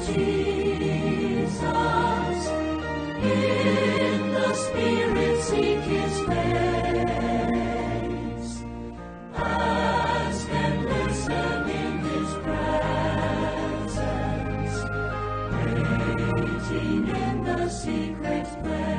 Jesus, in the Spirit seek His face. Ask and listen in His presence, waiting in the secret place.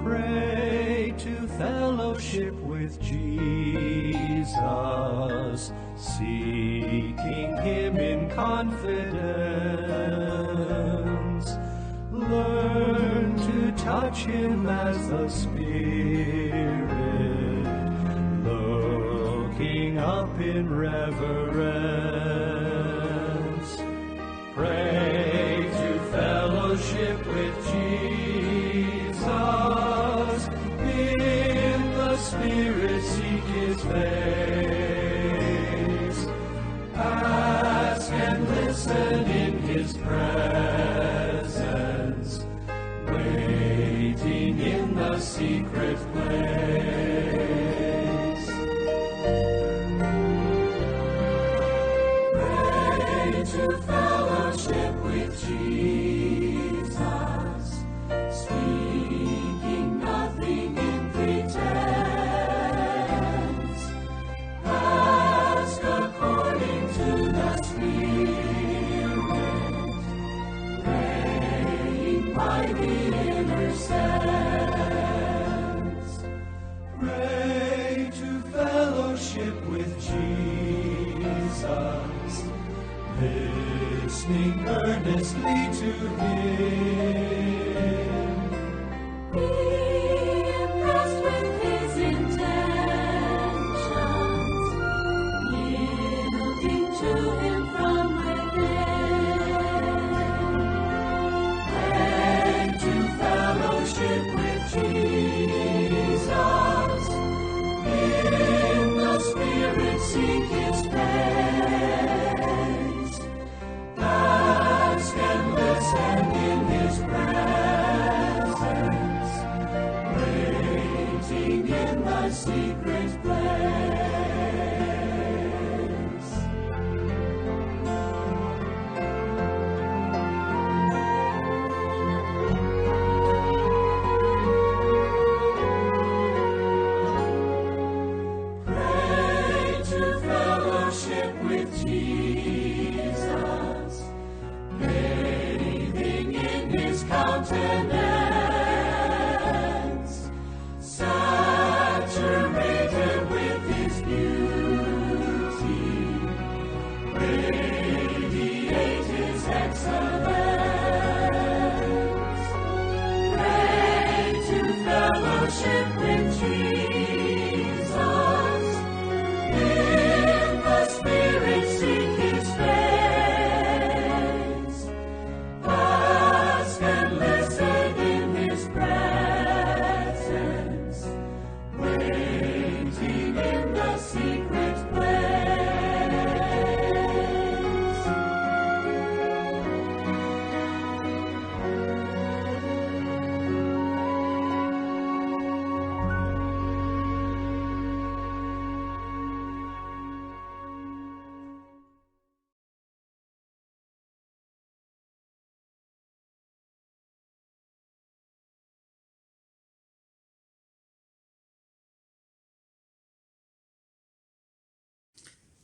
Pray to fellowship with Jesus, seeking Him in confidence. Learn to touch Him as the Spirit, looking up in reverence. Pray to fellowship with Jesus, in the Spirit seek His face. Ask and listen in His presence, waiting in the secret place. Pray to fellowship with Jesus, speaking nothing in pretense. Ask according to the Spirit, praying by the inner sense. Pray to fellowship with Jesus, listening earnestly to Him. Be impressed with His intentions, yielding to Him from within. Pray to fellowship with Jesus, in the Spirit seek His face. Ask and listen in His presence, waiting in the secret place. Pray to fellowship with Jesus, bathing in His countenance, saturated with His beauty, radiate His excellence. Pray to fellowship with Jesus, in the Spirit seek His face. Ask and listen in His presence, waiting in the secret place.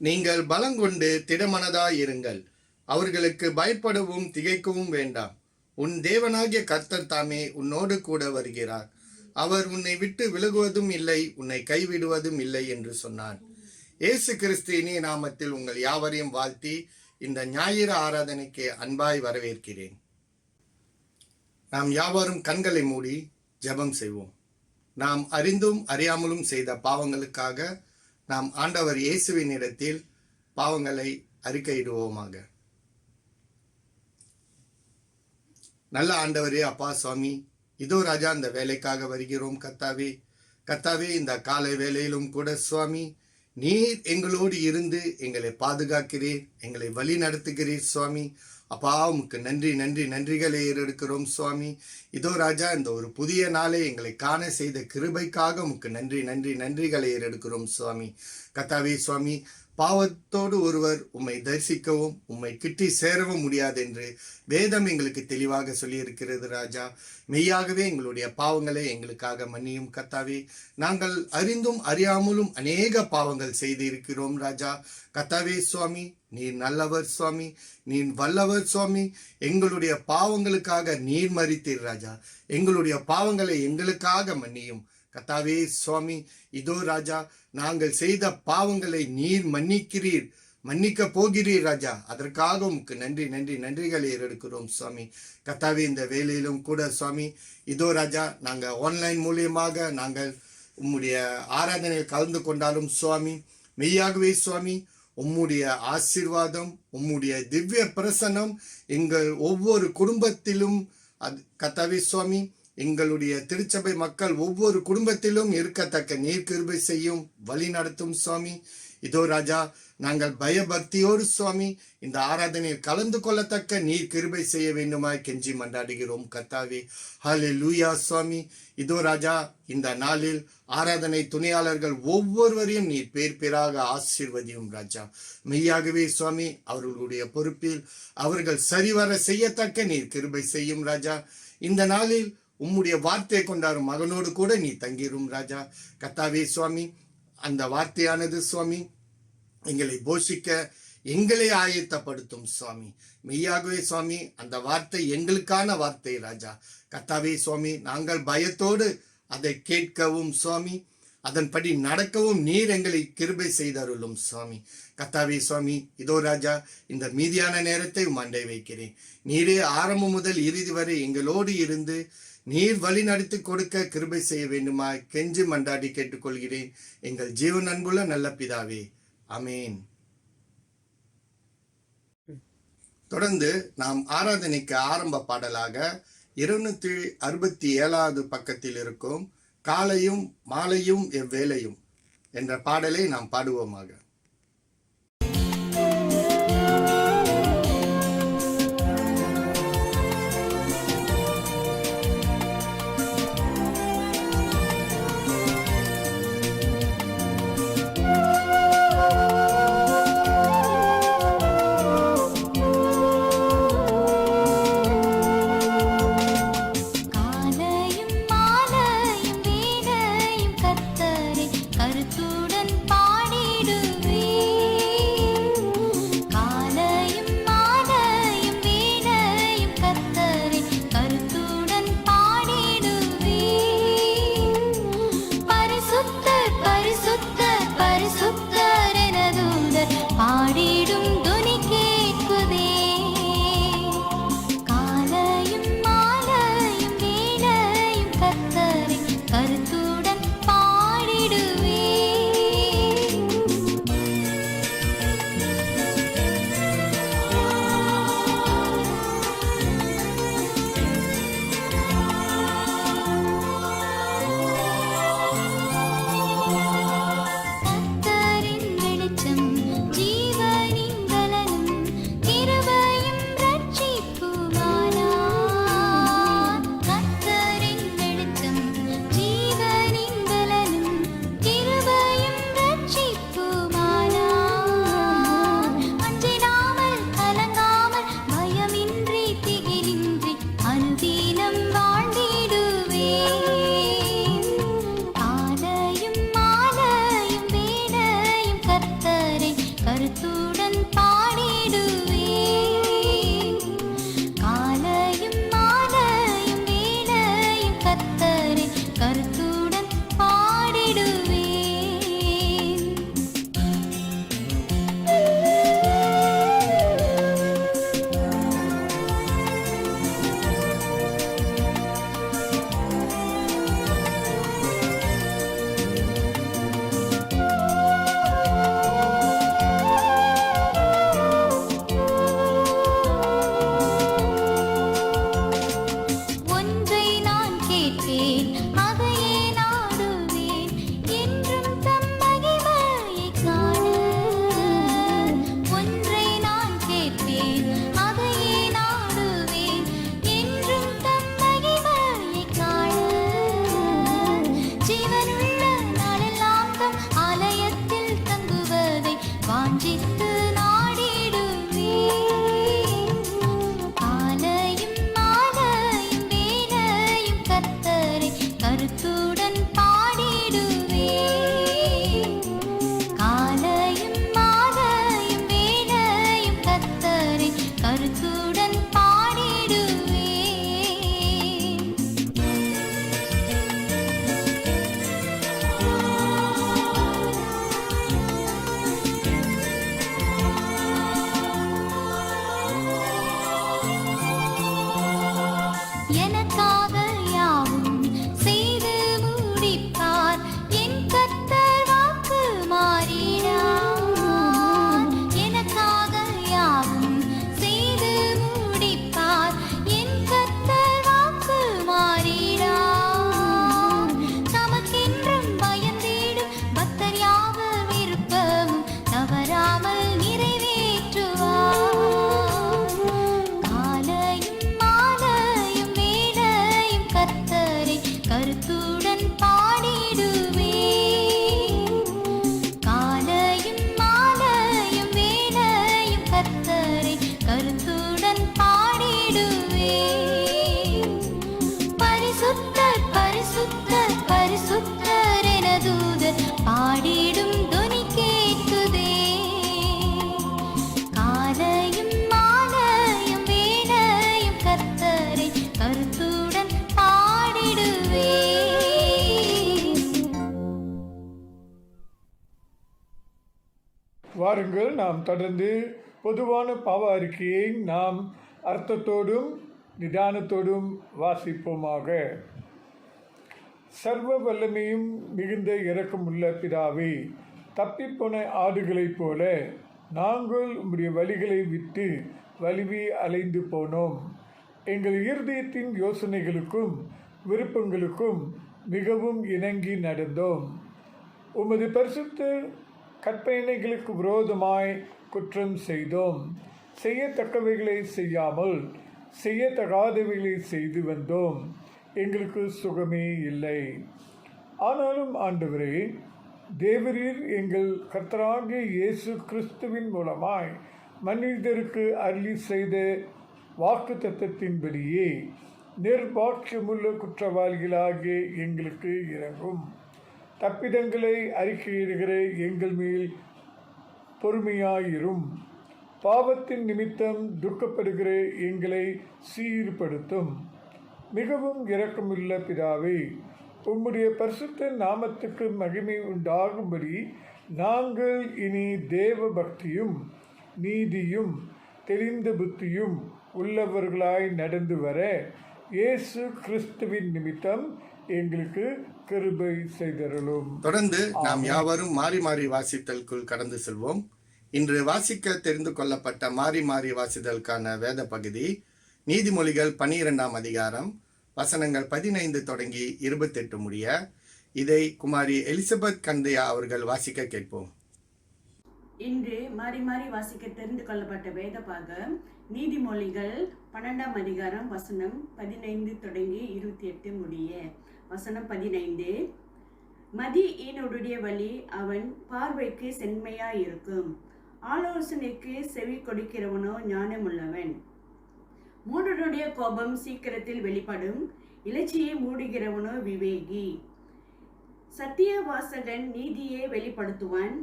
நீங்கள் பலங்கொண்டு திடமனதாயிருங்கள். அவர்களுக்கு பயப்படவும் திகைக்கவும் வேண்டாம். உன் தேவனாகிய கர்த்தர் தாமே உன்னோடு கூட வருகிறார். அவர் உன்னை விட்டு விலகுவதும் இல்லை, உன்னை கைவிடுவதும் இல்லை என்று சொன்னான். இயேசு கிறிஸ்து இனிய நாமத்தில் உங்கள் யாவரையும் வாழ்த்தி இந்த ஞாயிறு ஆராதனைக்கு அன்பாய் வரவேற்கிறேன். நாம் யாவரும் கண்களை மூடி ஜெபம் செய்வோம். நாம் அறிந்தும் அறியாமலும் செய்த பாவங்களுக்காக நாம் ஆண்டவர் இயேசுவின் இடத்தில் பாவங்களை அறிக்கையிடுவோமாக. நல்ல ஆண்டவரே, அப்பா சுவாமி, இதோ ராஜா, இந்த வேலைக்காக வருகிறோம் கர்த்தாவே. கர்த்தாவே, இந்த காலை வேலையிலும் கூட சுவாமி, நீர் எங்களோடு இருந்து எங்களை பாதுகாக்கிறீர், எங்களை வழி நடத்துகிறீர் சுவாமி. அப்பா உமக்கு நன்றி நன்றி நன்றிகளை ஏறெடுக்கிறோம் சுவாமி. இதோ ராஜா, இந்த ஒரு புதிய நாளை எங்களை காண செய்த கிருபைக்காக உமக்கு நன்றி நன்றி நன்றிகளை ஏறெடுக்கிறோம் சுவாமி. கர்த்தாவே சுவாமி, பாவத்தோடு ஒருவர் உம்மை தரிசிக்கவும் உம்மை கிட்டி சேரவும் முடியாது என்று வேதம் எங்களுக்கு தெளிவாக சொல்லியிருக்கிறது ராஜா. மெய்யாகவே எங்களுடைய பாவங்களை எங்களுக்காக மன்னியும் கர்த்தாவே. நாங்கள் அறிந்தும் அறியாமலும் அநேக பாவங்கள் செய்து இருக்கிறோம் ராஜா. கர்த்தாவே சுவாமி, நீர் நல்லவர் சுவாமி, நீர் வல்லவர் சுவாமி. எங்களுடைய பாவங்களுக்காக நீர் மரித்தீர் ராஜா. எங்களுடைய பாவங்களை எங்களுக்காக மன்னியும் கர்த்தாவே சுவாமி. இதோ ராஜா, நாங்கள் செய்த பாவங்களை நீர் மன்னிக்கிறீர், மன்னிக்க போகிறீர் ராஜா. அதற்காக உமக்கு நன்றி நன்றி நன்றிகளை ஏறெடுக்கிறோம் சுவாமி. கர்த்தாவே, இந்த வேலையிலும் கூட சுவாமி, இதோ ராஜா, நாங்கள் ஆன்லைன் மூலியமாக நாங்கள் உம்முடைய ஆராதனையில் கலந்து கொண்டாலும் சுவாமி, மெய்யாகவே சுவாமி, உம்முடைய ஆசீர்வாதம், உம்முடைய திவ்ய பிரசன்னம் எங்கள் ஒவ்வொரு குடும்பத்திலும் கர்த்தாவே சுவாமி, எங்களுடைய திருச்சபை மக்கள் ஒவ்வொரு குடும்பத்திலும் இருக்கத்தக்க நீர் கிருபை செய்யும், வழி நடத்தும் சுவாமி. இதோ ராஜா, நாங்கள் பயபக்தியோடு சுவாமி இந்த ஆராதனையில் கலந்து கொள்ளத்தக்க நீர் கிருபை செய்ய வேண்டுமாய் கெஞ்சி மன்றாடுகிறோம் கர்த்தாவே. ஹல்லேலூயா சுவாமி. இதோ ராஜா, இந்த நாளில் ஆராதனை துணையாளர்கள் ஒவ்வொருவரையும் நீர் பேர் பேராக ஆசீர்வதியும் ராஜா. மெய்யாகவே சுவாமி, அவர்களுடைய பொறுப்பில் அவர்கள் சரிவர செய்யத்தக்க நீர் கிருபை செய்யும் ராஜா. இந்த நாளில் உம்முடைய வார்த்தையை கொண்டாடும் மகனோடு கூட நீ தங்கிரும் ராஜா. கர்த்தாவே சுவாமி, அந்த வார்த்தையானது சுவாமி எங்களை போஷிக்க எங்களை ஆயத்தப்படுத்தும் சுவாமி. மெய்யாகவே சுவாமி, அந்த வார்த்தை எங்களுக்கான வார்த்தை ராஜா. கர்த்தாவே சுவாமி, நாங்கள் பயத்தோடு அதை கேட்கவும் சுவாமி, அதன்படி நடக்கவும் நீர் எங்களை கிருபை செய்தருளும் சுவாமி. கர்த்தாவே சுவாமி, இதோ ராஜா, இந்த மீதியான நேரத்தை மண்டை வைக்கிறேன். நீரே ஆரம்பம் முதல் இறுதி வரை எங்களோடு இருந்து நீர் வழி நடத்தி கொடுக்க கிருபை செய்ய வேண்டுமா கெஞ்சி மண்டாடி கேட்டுக்கொள்கிறேன் எங்கள் ஜீவன் அன்புள்ள நல்ல பிதாவே, ஆமேன். தொடர்ந்து நாம் ஆராதனைக்கு ஆரம்ப பாடலாக 267வது பக்கத்தில் இருக்கும் காலையும் மாலையும் எவ்வேளையும் என்ற பாடலை நாம் பாடுவோமாக. அதையே கருத்துடன் பாடிடுவே. காலையும் மாலையும் வேளையும் கர்த்தரை கருத்துடன் பாடிடுவே. பரிசுத்தர் பரிசுத்தர் பரிசுத்தர் என தூதர் பாடிடும் துனி கேட்குதே. காலையும் மாலையும் வேளையும் கர்த்தரை கருத்துடன் பாடிடுவே. வாருங்கள், நாம் தொடர்ந்து பொதுவான பாவ அறிக்கையை நாம் அர்த்தத்தோடும் நிதானத்தோடும் வாசிப்போமாக. சர்வ வல்லமையும் மிகுந்த இரக்கமுள்ள பிதாவே, தப்பிப்போன ஆடுகளைப் போல நாங்கள் உம்முடைய வழிகளை விட்டு வலிவி அலைந்து போனோம். எங்கள் இருதயத்தின் யோசனைகளுக்கும் விருப்பங்களுக்கும் மிகவும் இணங்கி நடந்தோம். உமது பரிசுத்த கற்பனைகளுக்கு விரோதமாய் குற்றம் செய்தோம். செய்யத்தக்கவைகளை செய்யாமல் செய்யத்தகாதவைகளை செய்து வந்தோம். எங்களுக்கு சுகமே இல்லை. ஆனாலும் ஆண்டவரே, தேவரீர் எங்கள் கர்த்தராகிய இயேசு கிறிஸ்துவின் மூலமாய் மனிதருக்கு அருளி செய்த வாக்கு தத்தத்தின்படியே நிர்பாக்கியமுள்ள குற்றவாளிகளாகிய எங்களுக்கு இறங்கும். தப்பிதங்களை அறிக்கையிடுகிற எங்கள் மேல் பொறுமையாயிரும். பாவத்தின் நிமித்தம் துக்கப்படுகிற எங்களை சீர்படுத்தும். மிகவும் இரக்கமுள்ள பிதாவே, உம்முடைய பரிசுத்த நாமத்துக்கு மகிமை உண்டாகும்படி நாங்கள் இனி தேவ பக்தியும் நீதியும் தெளிந்த புத்தியும் உள்ளவர்களாய் நடந்து வர இயேசு கிறிஸ்துவின் நிமித்தம் எங்களுக்கு கிருபை செய்தருளும். தொடர்ந்து நாம் யாவரும் மாறி மாறி வாசித்தலுக்குள் கடந்து செல்வோம். இன்று வாசிக்க தெரிந்து கொள்ளப்பட்ட மாறி மாறி வாசித்தலுக்கான வேத பகுதி நீதிமொழிகள் 12ஆம் அதிகாரம் வசனங்கள் 15 தொடங்கி 28 முடிய. இதை குமாரி எலிசபெத் கந்தையா அவர்கள் வாசிக்க கேட்போம். இன்று மாறி மாறி வாசிக்க தெரிந்து கொள்ளப்பட்ட வேத பாகம் நீதிமொழிகள் 12ஆம் அதிகாரம் வசனம் 15 தொடங்கி 28 முடிய. வசனம் 15. மதி ஈனோடுடைய வழி அவன் பார்வைக்கு செம்மையாயிருக்கும். ஆலோசனைக்கு செவி கொடுக்கிறவனோ ஞானமுள்ளவன். மூடனுடைய கோபம் சீக்கிரத்தில் வெளிப்படும். இலச்சியை மூடுகிறவனோ விவேகி. சத்திய வாசகன் நீதியை வெளிப்படுத்துவான்.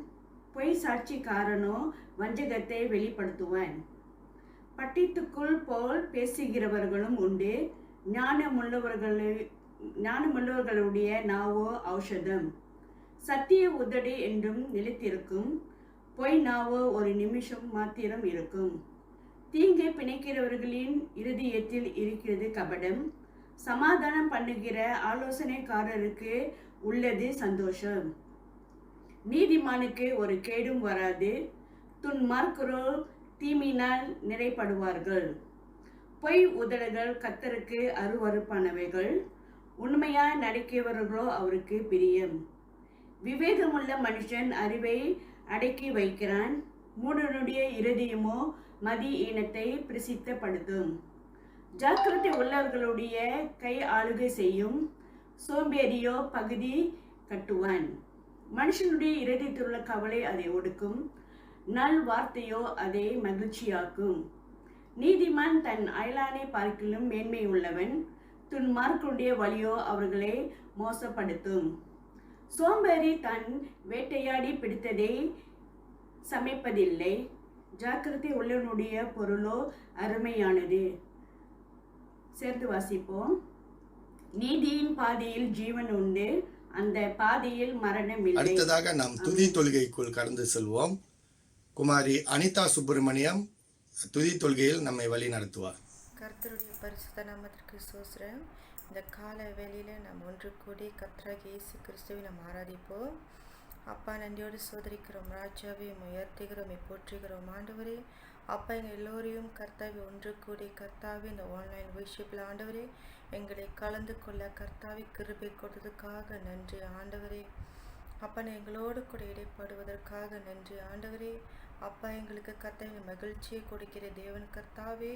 பொய் சாட்சிக்காரனோ வஞ்சகத்தை வெளிப்படுத்துவான். பட்டித்துக்குள் போல் பேசுகிறவர்களும் உண்டு. ஞானமுள்ளவர்களுடைய நாவோ ஔஷதம். சத்திய உதடு என்றும் நிலைத்திருக்கும். பொய் நாவோ ஒரு நிமிஷம் மாத்திரம் இருக்கும். தீங்கை பிணைக்கிறவர்களின் இருதயத்தில் இருக்கிறது கபடம். சமாதானம் பண்ணுகிற ஆலோசனைக்காரருக்கு உள்ளது சந்தோஷம். நீதிமானுக்கு ஒரு கேடும் வராது. துன்மார்க்கரோ தீமையினால் நிறைப்படுவார்கள். பொய் உதடுகள் கர்த்தருக்கு அருவருப்பானவைகள். உண்மையாய் நடக்கிறவர்களோ அவருக்கு பிரியம். விவேகமுள்ள மனுஷன் அறிவை அடக்கி வைக்கிறான். மூடனுடைய இருதயமோ மதி ஈனத்தை பிரசித்தப்படுத்தும். ஜாக்கிரதை உள்ளவர்களுடைய கை ஆளுகை செய்யும். சோம்பேறியோ பகுதி கட்டுவான். மனுஷனுடைய இருதயத்திலுள்ள கவலை அதை ஒடுக்கும். நல் வார்த்தையோ அதை மகிழ்ச்சியாக்கும். நீதிமான் தன் அயலானை பார்க்கிலும் மேன்மை உள்ளவன். துன்மார்க்கனுடைய வழியோ அவர்களை மோசப்படுத்தும். சோம்பேறி தன் வேட்டையாடி பிடித்ததை சமைப்பதில்லை. ஜாக்கிரதை உள்ளவனுடைய பொருளோ அருமையானது. சேர்த்து வாசிப்போம். நீதியின் பாதையில் ஜீவன் உண்டு. அந்த பாதையில் மரணம் இல்லை. அடுத்ததாக நாம் துதி தொழுகைக்குள் கடந்து செல்வோம். குமாரி அனிதா சுப்பிரமணியம் துதி தொழுகையில் நம்மை வழி நடத்துவார். கர்த்தருடைய பரிசுத்த நாமத்திற்கு ஸ்தோத்திரம். இந்த கால வேளையில் நாம் ஒன்று கூடி கர்த்தராகிய இயேசு கிறிஸ்துவை நாம் ஆராதிப்போம். அப்பா, நன்றியோடு சோதரிக்கிறோம். ராஜாவை உயர்த்துகிறோம், போற்றுகிறோம். ஆண்டவரே, அப்பா, எங்கள் எல்லோரையும் கர்த்தாவை ஒன்று கூடி கர்த்தாவை இந்த ஆன்லைன் வர்ஷிப்பில் ஆண்டவரே எங்களை கலந்து கொள்ள கர்த்தாவை கிருபை கொடுத்ததுக்காக நன்றி ஆண்டவரே. அப்பா, எங்களோடு கூட இடைப்படுவதற்காக நன்றி ஆண்டவரே. அப்பா, எங்களுக்கு கர்த்தாவை மகிழ்ச்சியை கொடுக்கிற தேவன் கர்த்தாவே,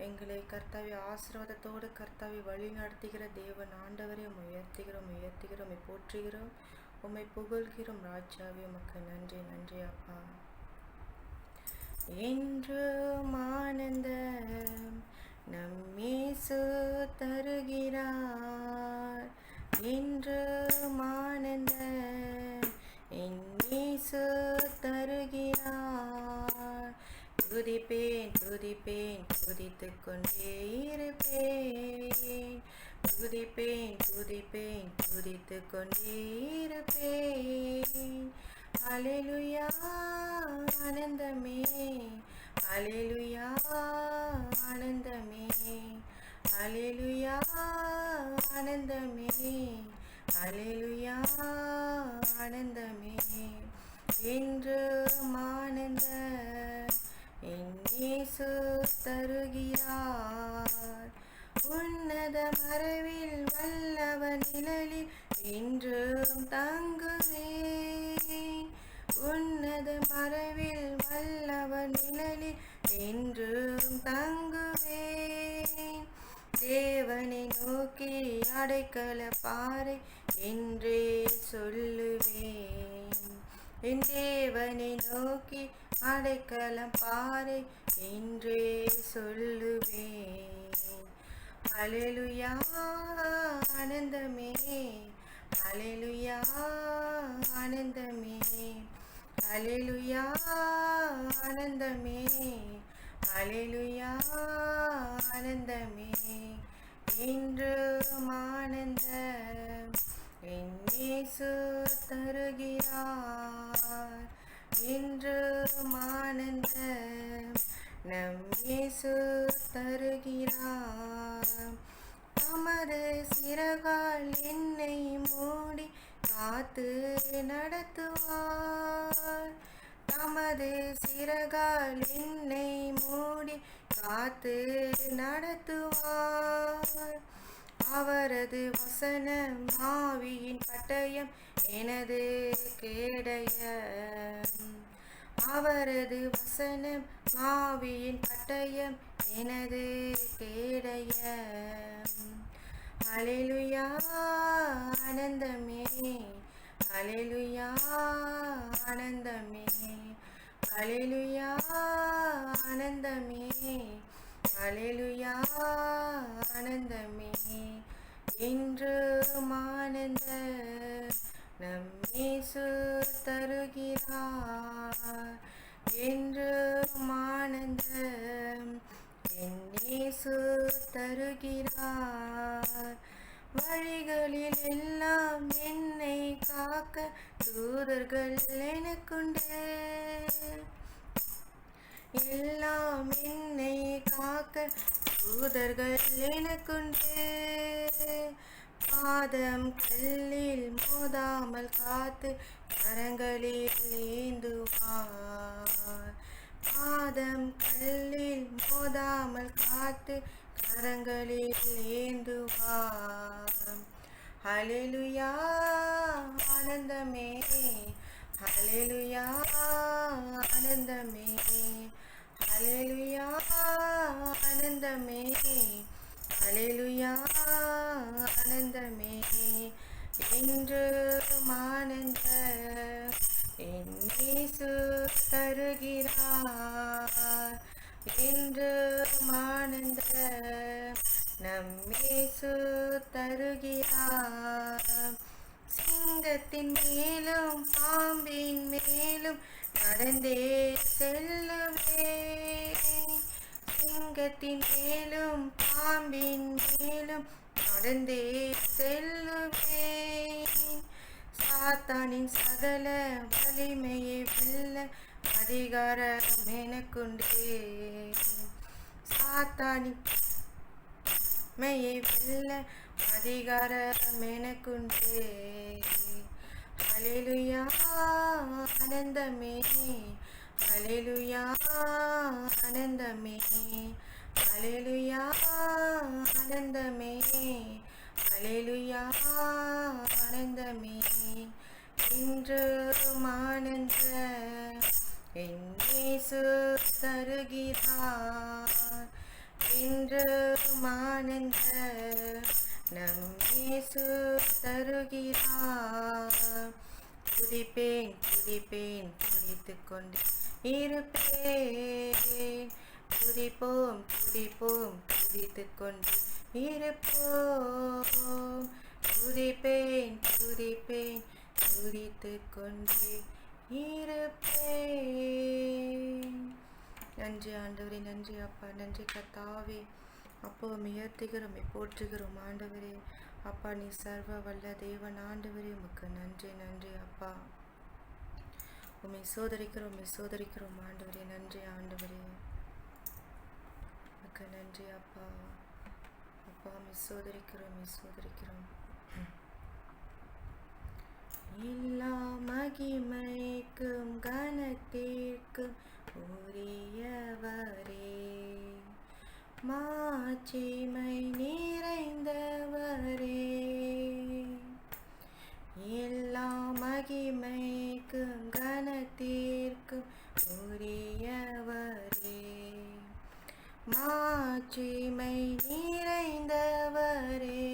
எங்களை கர்த்தாவை ஆசீர்வாதத்தோடு கர்த்தாவை வழி நடத்துகிற தேவன் ஆண்டவரை உயர்த்துகிறோம் போற்றுகிறோம், உம்மை புகழ்கிறோம். ராஜாவே உமக்கு நன்றி நன்றி அப்பா. என்றும் ஆனந்தம் நம் இயேசு தருகிறார், என்றும் ஆனந்தம் என் இயேசு தருகிறார். துதிப்பேன் துதிப்பேன் துதித்துக் கொண்டே இருப்பேன், துதிப்பேன் துதிப்பேன் துதித்துக் கொண்டே இருப்பேன். அல்லேலூயா ஆனந்தமே, அல்லேலூயா ஆனந்தமே, அல்லேலூயா ஆனந்தமே, அல்லேலூயா ஆனந்தமே. என்றும் ஆனந்த என் இயேசு தருகிறார், உன்னத மறைவில் வல்லவன் நிழலில் என்றும் தங்குவேன், உன்னத மறைவில் வல்லவன் நிழலில் என்றும் தங்குவேன். தேவனை நோக்கி அடைக்கல பாறை என்றே சொல்லுவேன், என் தேவனை நோக்கி அடைக்கலம் பாறை என்றே சொல்லுவேன். அல்லேலூயா ஆனந்தமே, அல்லேலூயா ஆனந்தமே, அல்லேலூயா ஆனந்தமே, அல்லேலூயா ஆனந்தமே. என்றும் ஆனந்தம் என் இயேசு தருகிறார், என்றும் ஆனந்தம் நம் இயேசு தருகிறார். தமது சிறகால் என்னை மூடி காத்து நடத்துவார், தமது சிறகால் என்னை மூடி காத்து நடத்துவார். அவரது வசனம் ஆவியின் பட்டயம் எனது கேடயம், அவரது வசனம் ஆவியின் பட்டயம் எனது கேடயம். அல்லேலூயா ஆனந்தமே, அல்லேலூயா ஆனந்தமே, அல்லேலூயா ஆனந்தமே, அல்லேலூயா ஆனந்தமே. என்றும் ஆனந்த நம் இயேசு தருகிறார், என்றும் ஆனந்தம் என் இயேசு தருகிறார். வழிகளில் எல்லாம் என்னை காக்க தூதர்கள் எனக்குண்டு, எல்லாம் என்னை காக்க தூதர்கள் எனக்குண்டு. பாதம் கல்லில் மோதாமல் காத்து கரங்களில் ஏந்துவார், பாதம் கல்லில் மோதாமல் காத்து கரங்களில் ஏந்துவார். அல்லேலூயா ஆனந்தமே, அல்லேலூயா ஆனந்தமே, அல்லேலூயா ஆனந்தமே, அல்லேலூயா ஆனந்தமே. என்றும் ஆனந்த என் இயேசு தருகிறார், என்றும் ஆனந்த நம் இயேசு தருகிறார். சிங்கத்தின் மேலும் பாம்பின் மேலும் நடந்தே செல்லுவேன், சிங்கத்தின் மேலும் பாம்பின் மேலும் நடந்தே செல்லுவேன். சாத்தானின் சகல வலிமையை வெல்ல அதிகாரம் எனக்குண்டு, சாத்தானின் மையை வெல்ல அதிகாரம் எனக்குண்டு. அல்லேலூயா ஆனந்தமே, அல்லேலூயா ஆனந்தமே, அல்லேலூயா ஆனந்தமே, அல்லேலூயா ஆனந்தமே. இன்றும் ஆனந்த என் இயேசு தருகிறார், என்றும் ஆனந்த நம் இயேசு தருகிறார். துதிப்பேன் துதிப்பேன் துதித்துக் கொண்டு இருப்பேன். துதிப்போம் துதிப்போம் துதித்துக் கொண்டு இருப்போம். துதிப்பேன் துதிப்பேன் துதித்துக் கொண்டு இருப்பேன். நன்றி ஆண்டவரே, நன்றி அப்பா, நன்றி கர்த்தாவே. அப்போ உயர்த்துகிறோம், போற்றுகிறோம் ஆண்டவரே. அப்பா நீ சர்வ வல்ல தேவன் ஆண்டவரே, உமக்கு நன்றி நன்றி அப்பா. உம்மை சோதரிக்கிறோம் ஆண்டவரே. நன்றி ஆண்டவரே, உமக்கு நன்றி அப்பா. அப்பா உம்மை சோதரிக்கிறோம். எல்லா மகிமைக்கும் கனத்திற்கும் உரியவரே, மாட்சிமை நிறைந்தவரே. எல்லா மகிமைக்கும் கனத்திற்கும் உரியவரே, மாட்சிமை நிறைந்தவரே.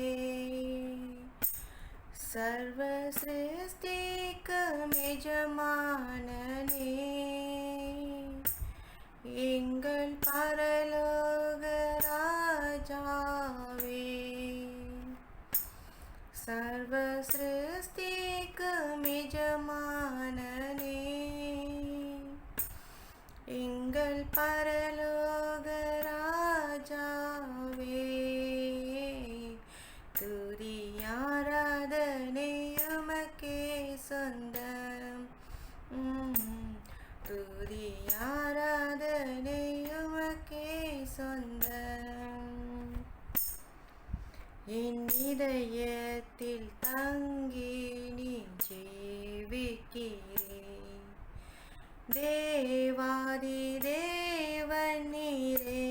சர்வ சிருஷ்டிக்கும் எஜமானனே, எங்கள் பரலோக ராஜாவே. சர்வ சிருஷ்டிக்கும் எஜமானனே, எங்கள் பரலோக ராஜாவே. துதி ஆராதனை உமக்கே சொந்தம். துதி ஆராதனை உமக்கே சொந்தம். என் இதயத்தில் தங்கி நீ ஜீவிக்கிறேன். தேவாதி தேவன் நீரே,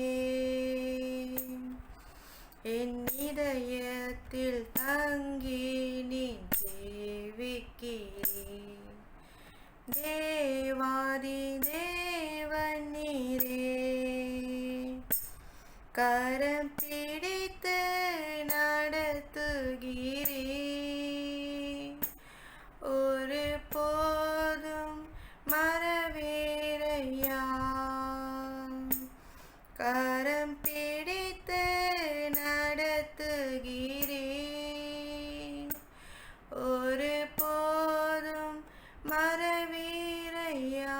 என் இதயத்தில் தங்கி நீ ஜீவிக்கிறேன். தேவாதி தேவன் நீரே, கரம் பிடித்து நடத்துகிறேன். ஒரு போதும் மறவேரையா, கரம் பிடித்து நடத்துகிறேன். ஒரு போதும் மறவேரையா.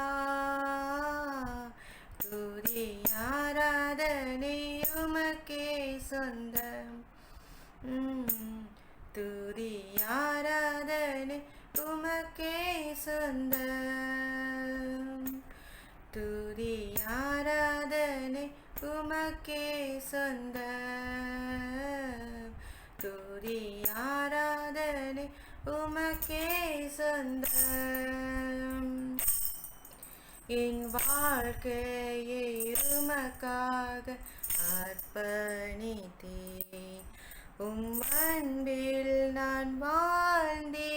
துதி ஆராதனை உமக்கே சொந்தம். துதி ஆராதனை உமக்கே சொந்தம். துதி ஆராதனை உமக்கே சொந்தம். துதி ஆராதனை உமக்கே சொந்தம். என் வாழ்க்கையை உமக்காக அர்ப்பணித்தேன். அன்பில் நான் வாழ்ந்திடுவேன்.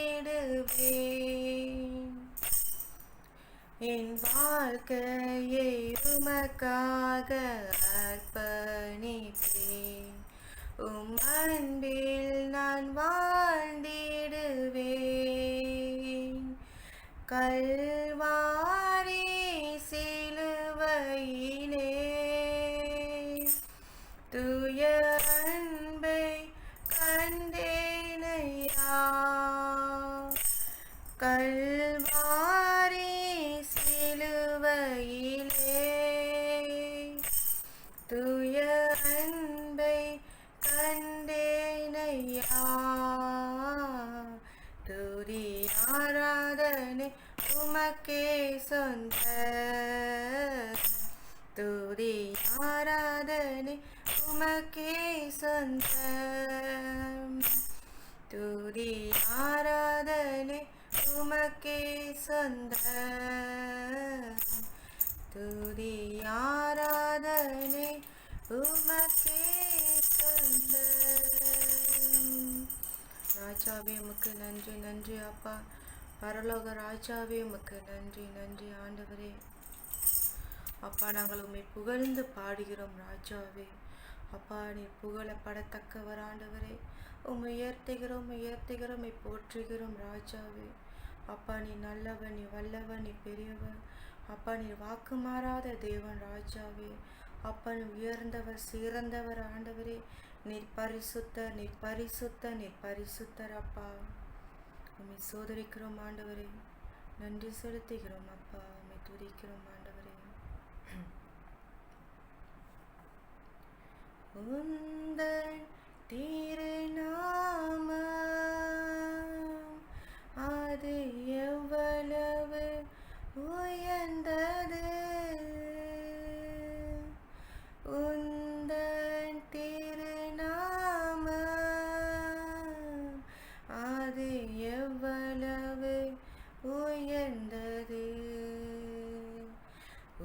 என் வாழ்க்கையை உமக்காக அர்ப்பணித்தேன். அன்பில் நான் வாழ்ந்திடுவேன். கல்வாரி சிலுவையிலே தூய அன்பை கண்டேனையா. கல்வாரி சிலுவையிலே தூய அன்பை கண்டேனையா. துதி ஆராதனை உமக்கே சொந்தம். துதி ஆராதனை உமக்கே சொந்தம். துதி ஆராதனை உமக்கே சொந்தம். துதி ஆராதனை உமக்கே சொந்தம். ராஜாவே உமக்கு நன்றி நன்றி அப்பா. பரலோக ராஜாவே உமக்கு நன்றி நன்றி ஆண்டவரே. அப்பா நாங்கள் உம்மை புகழ்ந்து பாடுகிறோம் ராஜாவே. அப்பா நீர் புகழப்படத்தக்கவர் ஆண்டவரே. உம்மை உயர்த்துகிறோம் உயர்த்துகிறோம் போற்றுகிறோம் ராஜாவே. அப்பா நீ நல்லவன், நீ வல்லவன், நீ பெரியவன். அப்பா நீ வாக்கு மாறாத தேவன் ராஜாவே. அப்பா நீ உயர்ந்தவர் சிறந்தவர் ஆண்டவரே. நீர் பரிசுத்தர் நீர் பரிசுத்தர் நீர் பரிசுத்தர் அப்பா. உம்மை சோதரிக்கிறோம் ஆண்டவரே. நன்றி செலுத்துகிறோம் அப்பா. உம்மை துதிக்கிறோம் ஆண்டவரே. உந்தன் திருநாமம் அது எவ்வளவு உயர்ந்தது. உந்தன் திருநாமம் அது எவ்வளவு உயர்ந்தது.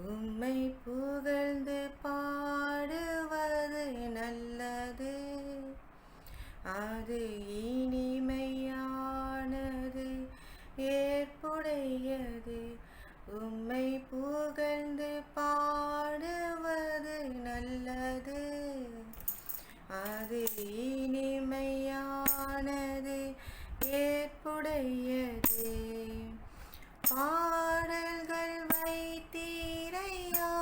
உம்மை புகழ்ந்து பாடுவது நல்லது. அது இனிமையானது ஏற்புடையது. உம்மை புகழ்ந்து பாடுவது நல்லது. அது இனிமையானது ஏற்புடையது. பாடல்கள் வைத்தீரையா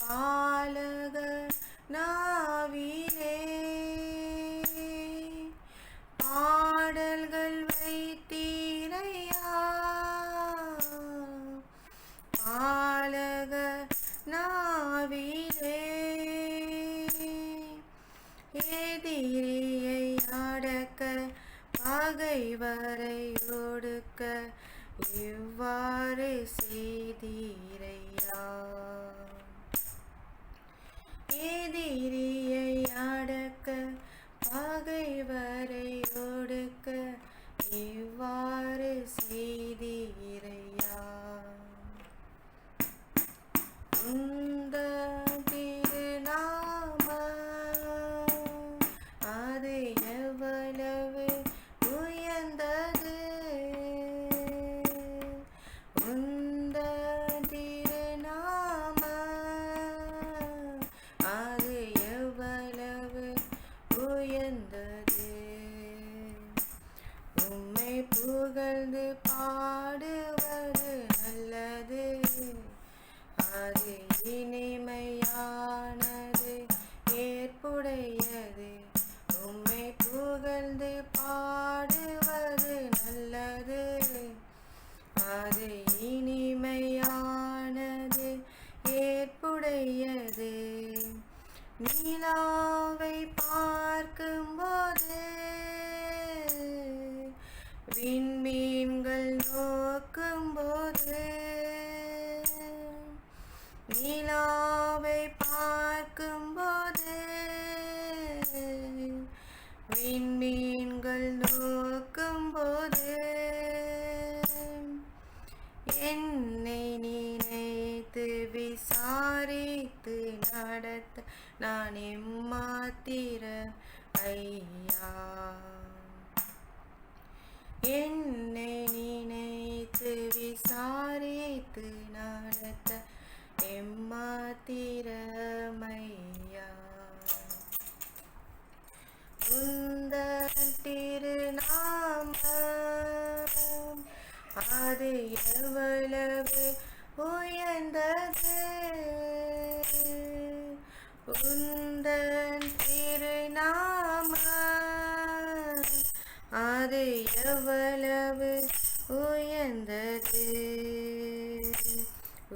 பாலகர் நாவிலே. பாடல்கள் வைத்தீரையா பாலகர் நாவிலே. எதிரியை அடக்க பகைவரை ஒடுக்க இவ்வாறு செய்தீரையா. எதிரியை அடக்க பகைவரை ஒடுக்க இவ்வாறு செய்தீரையா. உந்தன் திருநாமம் அது எவ்வளவு உயர்ந்தது. உந்தன் திருநாமம் அது எவ்வளவு உயர்ந்தது. உம்மை புகழ்ந்து பாடுவது நல்லது. அது இனிமையானது ஏற்புடையது. உம்மை புகழ்ந்து பாடுவது நல்லது. அது இனிமையானது ஏற்புடையது. நிலாவை பார்க்கும்போது விண்மீன்கள் நோக்கும்போது. நிலாவை பார்க்கும்போது விண்மீன்கள் நோக்கும்போது. என்னை நினைத்து விசாரித்து நடத்த நான் எம்மாத்திர ஐயா. என்னை நினைத்து விசாரித்து நடத்த எம்மாத்திரமையா. உந்தன் திருநாமம் அது எவ்வளவு உயர்ந்தது. உந்தன் திருநாமம் அது எவ்வளவு உயர்ந்தது.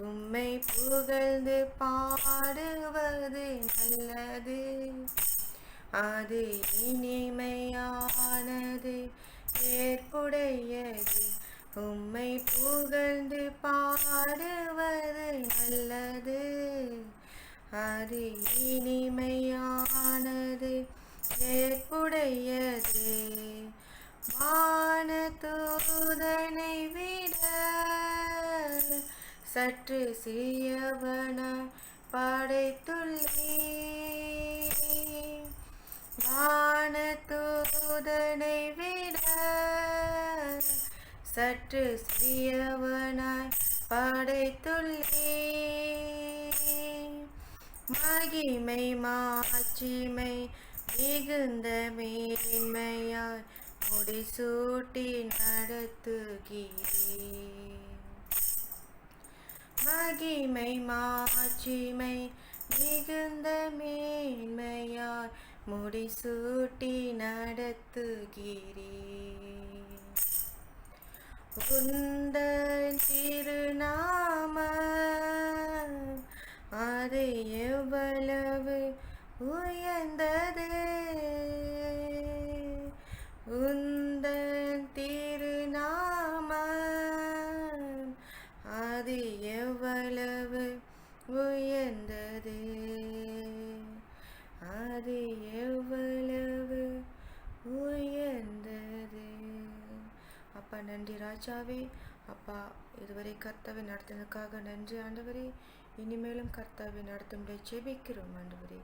உம்மை புகழ்ந்து பாடுவது நல்லது. அது இனிமையானது ஏற்புடையது. உம்மை புகழ்ந்து பாடுவது நல்லது. அது இனிமையானது ஏற்புடையது. வானதூதனை விட சற்று சிறியவன படைத்துள்ளீர். வானதூதனை விட சற்று சிறியவனாய் படைத்துள்ளீர். மகிமை மாட்சிமை மிகுந்த மேன்மையாய் முடிசூட்டி நடத்துகிறேன். மகிமை மாட்சிமை மிகுந்த மேன்மையாய் முடிசூட்டி நடத்துகிறேன். உந்தன் திருநாமம் அது எவ்வளவு உயர்ந்தது. உந்தன் திருநாமம் அது எவ்வளவு உயர்ந்தது. அது எவ்வளவு உயர்ந்தது. அப்பா நன்றி ராஜாவே. அப்பா இதுவரை கர்த்தாவை நடத்தினதுக்காக நன்றி ஆண்டவரே. இனிமேலும் கர்த்தாவை நடத்தும்படி ஜெபிக்கிறோம் ஆண்டவரே.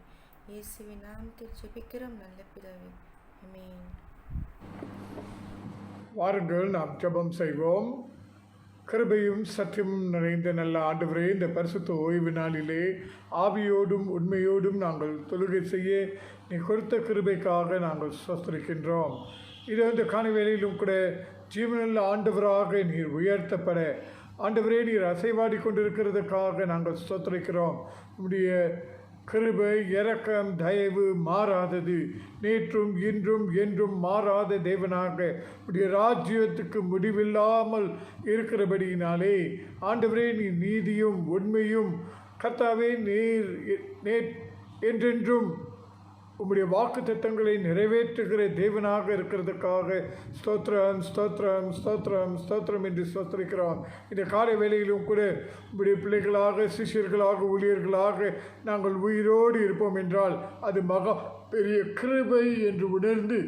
இயேசுவின் நாமத்தில் ஜெபிக்கிறோம் நல்ல பிதாவே. ஆமென். வாருங்கள் நாம் ஜெபம் செய்வோம். கிருபையும் சத்தியமும் நிறைந்த நல்ல ஆண்டவரே, இந்த பரிசுத்த ஓய்வு நாளிலே ஆவியோடும் உண்மையோடும் நாங்கள் தொழுகை செய்ய நீ கொடுத்த கிருபைக்காக நாங்கள் ஸ்தோத்திரிக்கின்றோம். இது இந்த காலை வேளையிலும் கூட ஜீவனுள்ள ஆண்டவராக நீர் உயர்த்தப்பட ஆண்டவரே நீர் அசைவாடி கொண்டிருக்கிறதுக்காக நாங்கள் ஸ்தோத்திரிக்கிறோம். உம்முடைய கிருபை இரக்கம் தயவு மாறாதது. நேற்றும் இன்றும் என்றும் மாறாத தேவனாக உடைய ராஜ்யத்துக்கு முடிவில்லாமல் இருக்கிறபடியினாலே ஆண்டவரே நீ நீதியும் உண்மையும் கர்த்தாவே நீர் என்றென்றும் உம்முடைய வாக்கு தத்தங்களை நிறைவேற்றுகிற தேவனாக இருக்கிறதுக்காக ஸ்தோத்திரம் ஸ்தோத்திரம் ஸ்தோத்திரம் ஸ்தோத்திரம் என்று ஸ்தோத்திரிக்கிறோம். இந்த காலை வேளையிலும் கூட உம்முடைய பிள்ளைகளாக சிஷ்யர்களாக ஊழியர்களாக நாங்கள் உயிரோடு இருப்போம் என்றால் அது மகா பெரிய கிருபை என்று உணர்ந்து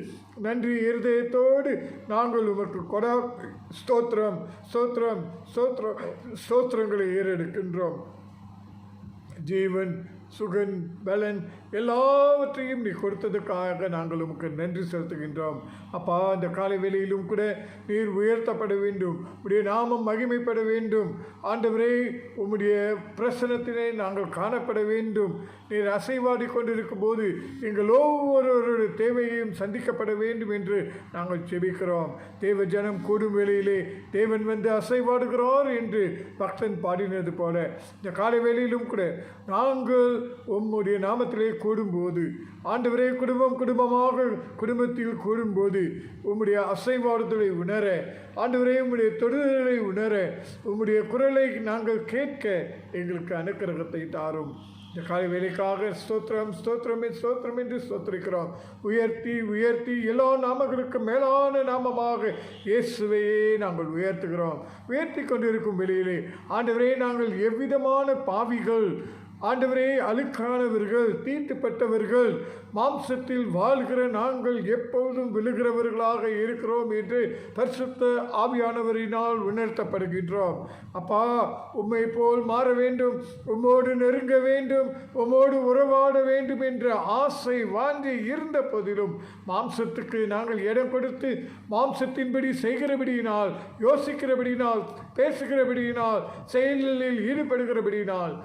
நன்றி இருதயத்தோடு நாங்கள் உமக்கு கொடா ஸ்தோத்திரம் ஸ்தோத்திரம் ஸ்தோத்திரம் ஸ்தோத்திரங்களை ஏறெடுக்கின்றோம். ஜீவன் சுகன் பலன் எல்லாவற்றையும் நீ கொடுத்ததுக்காக நாங்கள் உமக்கு நன்றி செலுத்துகின்றோம். அப்பா இந்த காலை வேளையிலும் கூட நீர் உயர்த்தப்பட வேண்டும், உம்முடைய நாமம் மகிமைப்பட வேண்டும். ஆண்டவரே உம்முடைய பிரசனத்திலே நாங்கள் காணப்பட வேண்டும். நீர் அசைவாடி கொண்டிருக்கும் போது எங்கள் ஒவ்வொருவருடைய தேவையையும் சந்திக்கப்பட வேண்டும் என்று நாங்கள் ஜெபிக்கிறோம். தேவ ஜனம் கூடும் வேளையிலே தேவன் வந்து அசைவாடுகிறார் என்று பக்தன் பாடினது போல இந்த காலை வேளையிலும் கூட நாங்கள் உம்முடைய நாமத்திலே கூடும்போது ஆண்டவரே குடும்பமாக குடும்பத்தில் கூடும்போது உம்முடைய அசைவாடுதலை உணர ஆண்டவரே உம்முடைய தொடுதலை உணர உம்முடைய குரலை நாங்கள் கேட்க எங்களுக்கு அனுக்கிரகத்தை தாரும். இந்த காலை வேலைக்காக ஸ்தோத்திரம் ஸ்தோத்திரம் ஸ்தோத்திரம் என்று ஸ்தோத்திரிக்கிறோம். உயர்த்தி உயர்த்தி எல்லா நாமங்களுக்கு மேலான நாமமாக இயேசுவையே நாங்கள் உயர்த்துகிறோம். உயர்த்தி கொண்டிருக்கும் வேளையிலே ஆண்டவரே நாங்கள் எவ்விதமான பாவிகள் ஆண்டவரே அழுக்கானவர்கள் தீட்டுப்பட்டவர்கள் மாம்சத்தில் வாழ்கிற நாங்கள் எப்பொழுதும் விழுகிறவர்களாக இருக்கிறோம் என்று பரிசுத்த ஆவியானவரினால் உணர்த்தப்படுகின்றோம். அப்பா உம்மை போல் மாற வேண்டும், உம்மோடு நெருங்க வேண்டும், உம்மோடு உறவாட வேண்டும் என்ற ஆசை வாஞ்சி இருந்த போதிலும் மாம்சத்துக்கு நாங்கள் இடம் கொடுத்து மாம்சத்தின்படி செய்கிறபடியினால் யோசிக்கிறபடியினால் பேசுகிறபடியினால் செயல்களில் ஈடுபடுகிறபடியினால்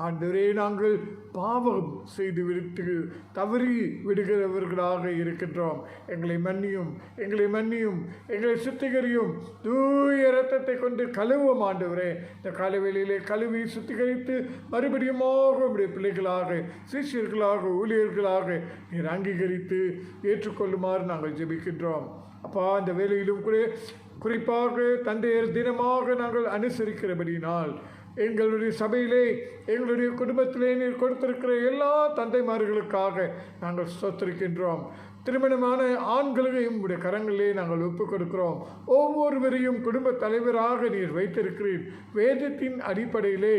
ஆண்டவரே நாங்கள் பாவம் செய்து விட்டு தவறி விடுகிறவர்களாக இருக்கின்றோம். எங்களை மன்னியும் எங்களை சுத்திகரியும். தூய இரத்தத்தை கொண்டு கழுவும் ஆண்டவரே. இந்த காலவேளையிலே கழுவி சுத்திகரித்து மறுபடியுமாக உடைய பிள்ளைகளாக சிஷ்யர்களாக ஊழியர்களாக நீர் அங்கீகரித்து ஏற்றுக்கொள்ளுமாறு நாங்கள் ஜெபிக்கின்றோம். அப்பா இந்த வேளையிலும் கூட குறிப்பாக தந்தையர் தினமாக நாங்கள் அனுசரிக்கிறபடினால் எங்களுடைய சபையிலே எங்களுடைய குடும்பத்திலே நீர் கொடுத்திருக்கிற எல்லா தந்தைமார்களுக்காக நாங்கள் ஸ்தோத்திரிக்கின்றோம். திருமணமான ஆண்களையும் உடைய கரங்களிலே நாங்கள் ஒப்புக் கொடுக்கிறோம். ஒவ்வொருவரையும் குடும்ப தலைவராக நீர் வைத்திருக்கிறீர். வேதத்தின் அடிப்படையிலே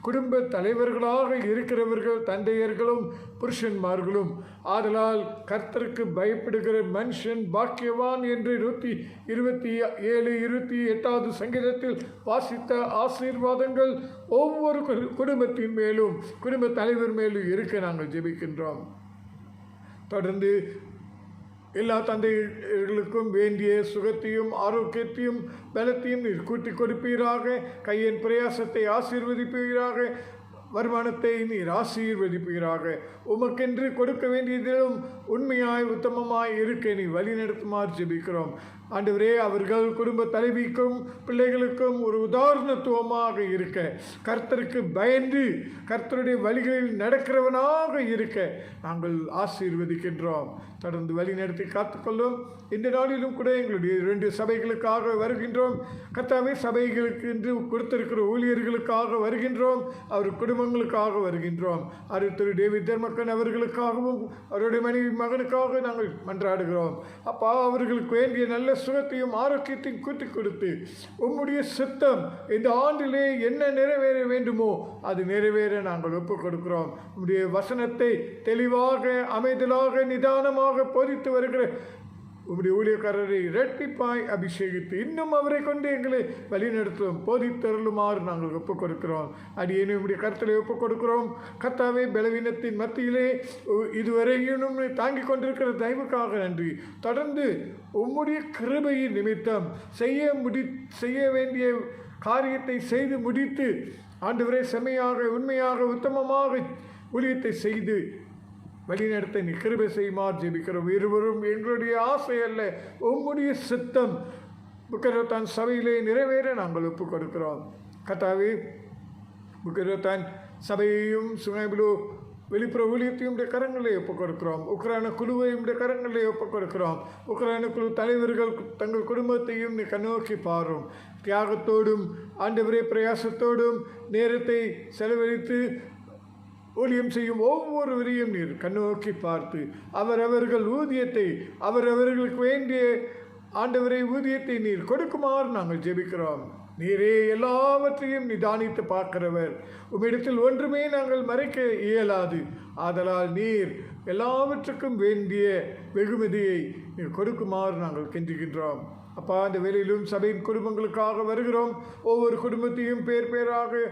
குடும்ப தலைவர்களாக இருக்கிறவர்கள் தந்தையர்களும் புருஷன்மார்களும். ஆதலால் கர்த்தருக்கு பயப்படுகிற மனுஷன் பாக்கியவான் என்று 127 28வது சங்கீதத்தில் வாசித்த ஆசீர்வாதங்கள் ஒவ்வொரு குடும்பத்தின் மேலும் குடும்ப தலைவர் மேலும் இருக்க நாங்கள் ஜெபிக்கின்றோம். தொடர்ந்து எல்லா தந்தைகளுக்கும் வேண்டிய சுகத்தையும் ஆரோக்கியத்தையும் பலத்தையும் நீர் கூட்டி கொடுப்பீராக. கையின் பிரயாசத்தை ஆசீர்வதிப்பீராக. வருமானத்தை நீர் ஆசீர்வதிப்பீராக. உமக்கென்று கொடுக்க வேண்டியதிலும் உண்மையாய் உத்தமமாய் இருக்க நீ வழி நடத்துமாறு ஜெபிக்கிறோம். ஆண்டவரே, அவர்கள் குடும்ப தலைவிக்கும் பிள்ளைகளுக்கும் ஒரு உதாரணத்துவமாக இருக்க, கர்த்தருக்கு பயந்து கர்த்தருடைய வழிகளில் நடக்கிறவனாக இருக்க நாங்கள் ஆசீர்வதிக்கின்றோம். தொடர்ந்து வழி நடத்தி காத்துக்கொள்ளும். இந்த நாளிலும் கூட எங்களுடைய 2 சபைகளுக்காக வருகின்றோம். கர்த்தாவே, சபைகளுக்கு என்று கொடுத்திருக்கிற ஊழியர்களுக்காக வருகின்றோம். அவர் குடும்பங்களுக்காக வருகின்றோம். திரு டேவிட் தர்மக்கன் அவர்களுக்காகவும் அவருடைய மனைவி மகனுக்காக நாங்கள் மன்றாடுகிறோம். அப்பா, அவர்களுக்கு வேண்டிய நல்ல சுகத்தையும் ஆரோக்கியத்தையும் கூட்டிக் கொடுத்து உம்முடைய சித்தம் இந்த ஆண்டிலே என்ன நிறைவேற வேண்டுமோ அது நிறைவேற நாங்கள் ஒப்புக் கொடுக்கிறோம். உம்முடைய வசனத்தை தெளிவாக, அமைதலாக, நிதானமாக போதித்து வருகிற உம்முடைய ஊழியக்காரரை இரட்டிப்பாய் அபிஷேகித்து இன்னும் அவரை கொண்டு எங்களை வழிநடத்தும் போதித்தருளுமாறு நாங்கள் ஒப்புக் கொடுக்கிறோம். அடியேனும் உம்முடைய கருத்திலே ஒப்புக் கொடுக்கிறோம். கர்த்தாவே, பலவீனத்தின் மத்தியிலே இதுவரையும் தாங்கிக் கொண்டிருக்கிற தயவுக்காக நன்றி. தொடர்ந்து உம்முடைய கிருபையின் நிமித்தம் செய்ய வேண்டிய காரியத்தை செய்து முடித்து ஆண்டவரே, செம்மையாக, உண்மையாக, உத்தமமாக ஊழியத்தை செய்து வழிநடத்த நீ கிருபை செய்யுமாறு ஜெபிக்கிறோம். இருவரும் எங்களுடைய ஆசை அல்ல, உம்முடைய சித்தம் புக்கரத்தான் சபையிலே நிறைவேற நாங்கள் ஒப்புக் கொடுக்கிறோம். கர்த்தாவே, புக்கரத்தான் சபையையும் சுமைபிலு வெளிப்புற ஊழியத்தையும் கரங்களிலே ஒப்புக் கொடுக்கிறோம். உக்ரைன குழுவையும் கரங்களிலே ஒப்புக் கொடுக்கிறோம். உக்ரைன குழு தலைவர்கள் தங்கள் குடும்பத்தையும் நீ கண்ணோக்கி பாரும். தியாகத்தோடும் ஆண்டவரே பிரயாசத்தோடும் நேரத்தை செலவழித்து ஊழியம் செய்யும் ஒவ்வொருவரையும் நீர் கண்ணோக்கி பார்த்து அவரவர்கள் ஊதியத்தை அவரவர்களுக்கு வேண்டிய ஆண்டவரை ஊதியத்தை நீர் கொடுக்குமாறு நாங்கள் ஜெபிக்கிறோம். நீரே எல்லாவற்றையும் நிதானித்து பார்க்கிறவர். உம்மிடத்தில் ஒன்றுமே நாங்கள் மறைக்க இயலாது. ஆதலால் நீர் எல்லாவற்றுக்கும் வேண்டிய வெகுமதியை நீர் கொடுக்குமாறு நாங்கள் கெஞ்சுகின்றோம். அப்பா, அந்த வேளையிலும் சபையின் குடும்பங்களுக்காக வருகிறோம். ஒவ்வொரு குடும்பத்தையும் பேராக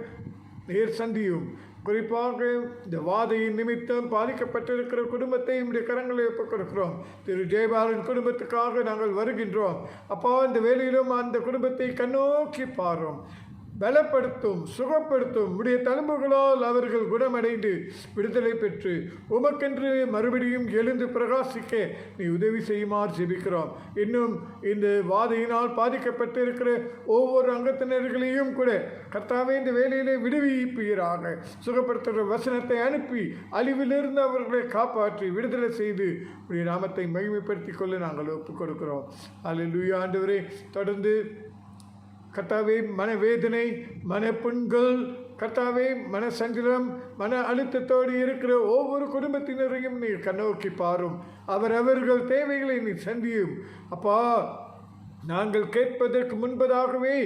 நீர் சந்தியும். குறிப்பாக இந்த வாதையின் நிமித்தம் பாதிக்கப்பட்டிருக்கிற குடும்பத்தை நம்முடைய கரங்களை ஒப்புக் கொடுக்கிறோம். திரு ஜெயபாலன் குடும்பத்துக்காக நாங்கள் வருகின்றோம். அப்பா, இந்த வேளையிலும் அந்த குடும்பத்தை கண்ணோக்கி பாரும், பலப்படுத்தும், சுகப்படுத்தும். உடைய தழும்புகளால் அவர்கள் குணமடைந்து விடுதலை பெற்று உமக்கென்று மறுபடியும் எழுந்து பிரகாசிக்க நீ உதவி செய்யுமாறு ஜெபிக்கிறோம். இன்னும் இந்த வாதையினால் பாதிக்கப்பட்டிருக்கிற ஒவ்வொரு அங்கத்தினர்களையும் கூட கர்த்தாவே இந்த வேலையிலே விடுவிப்பீராக. சுகப்படுத்துகிற வசனத்தை அனுப்பி அழிவிலிருந்து அவர்களை காப்பாற்றி விடுதலை செய்து உடைய நாமத்தை மகிமைப்படுத்திக் கொள்ள நாங்கள் ஒப்புக் கொடுக்கிறோம். அல்லேலூயா. ஆண்டவரே, தொடர்ந்து கர்த்தாவே, மனவேதனை, மனப்புண்கள், கர்த்தாவே, மன சஞ்சலம், மன அழுத்தத்தோடு இருக்கிற ஒவ்வொரு குடும்பத்தினரையும் நீர் கண்ணோக்கி பாரும். அவர்கள் தேவைகளை நீர் சந்தியும். அப்பா, நாங்கள் கேட்பதற்கு முன்பதாகவே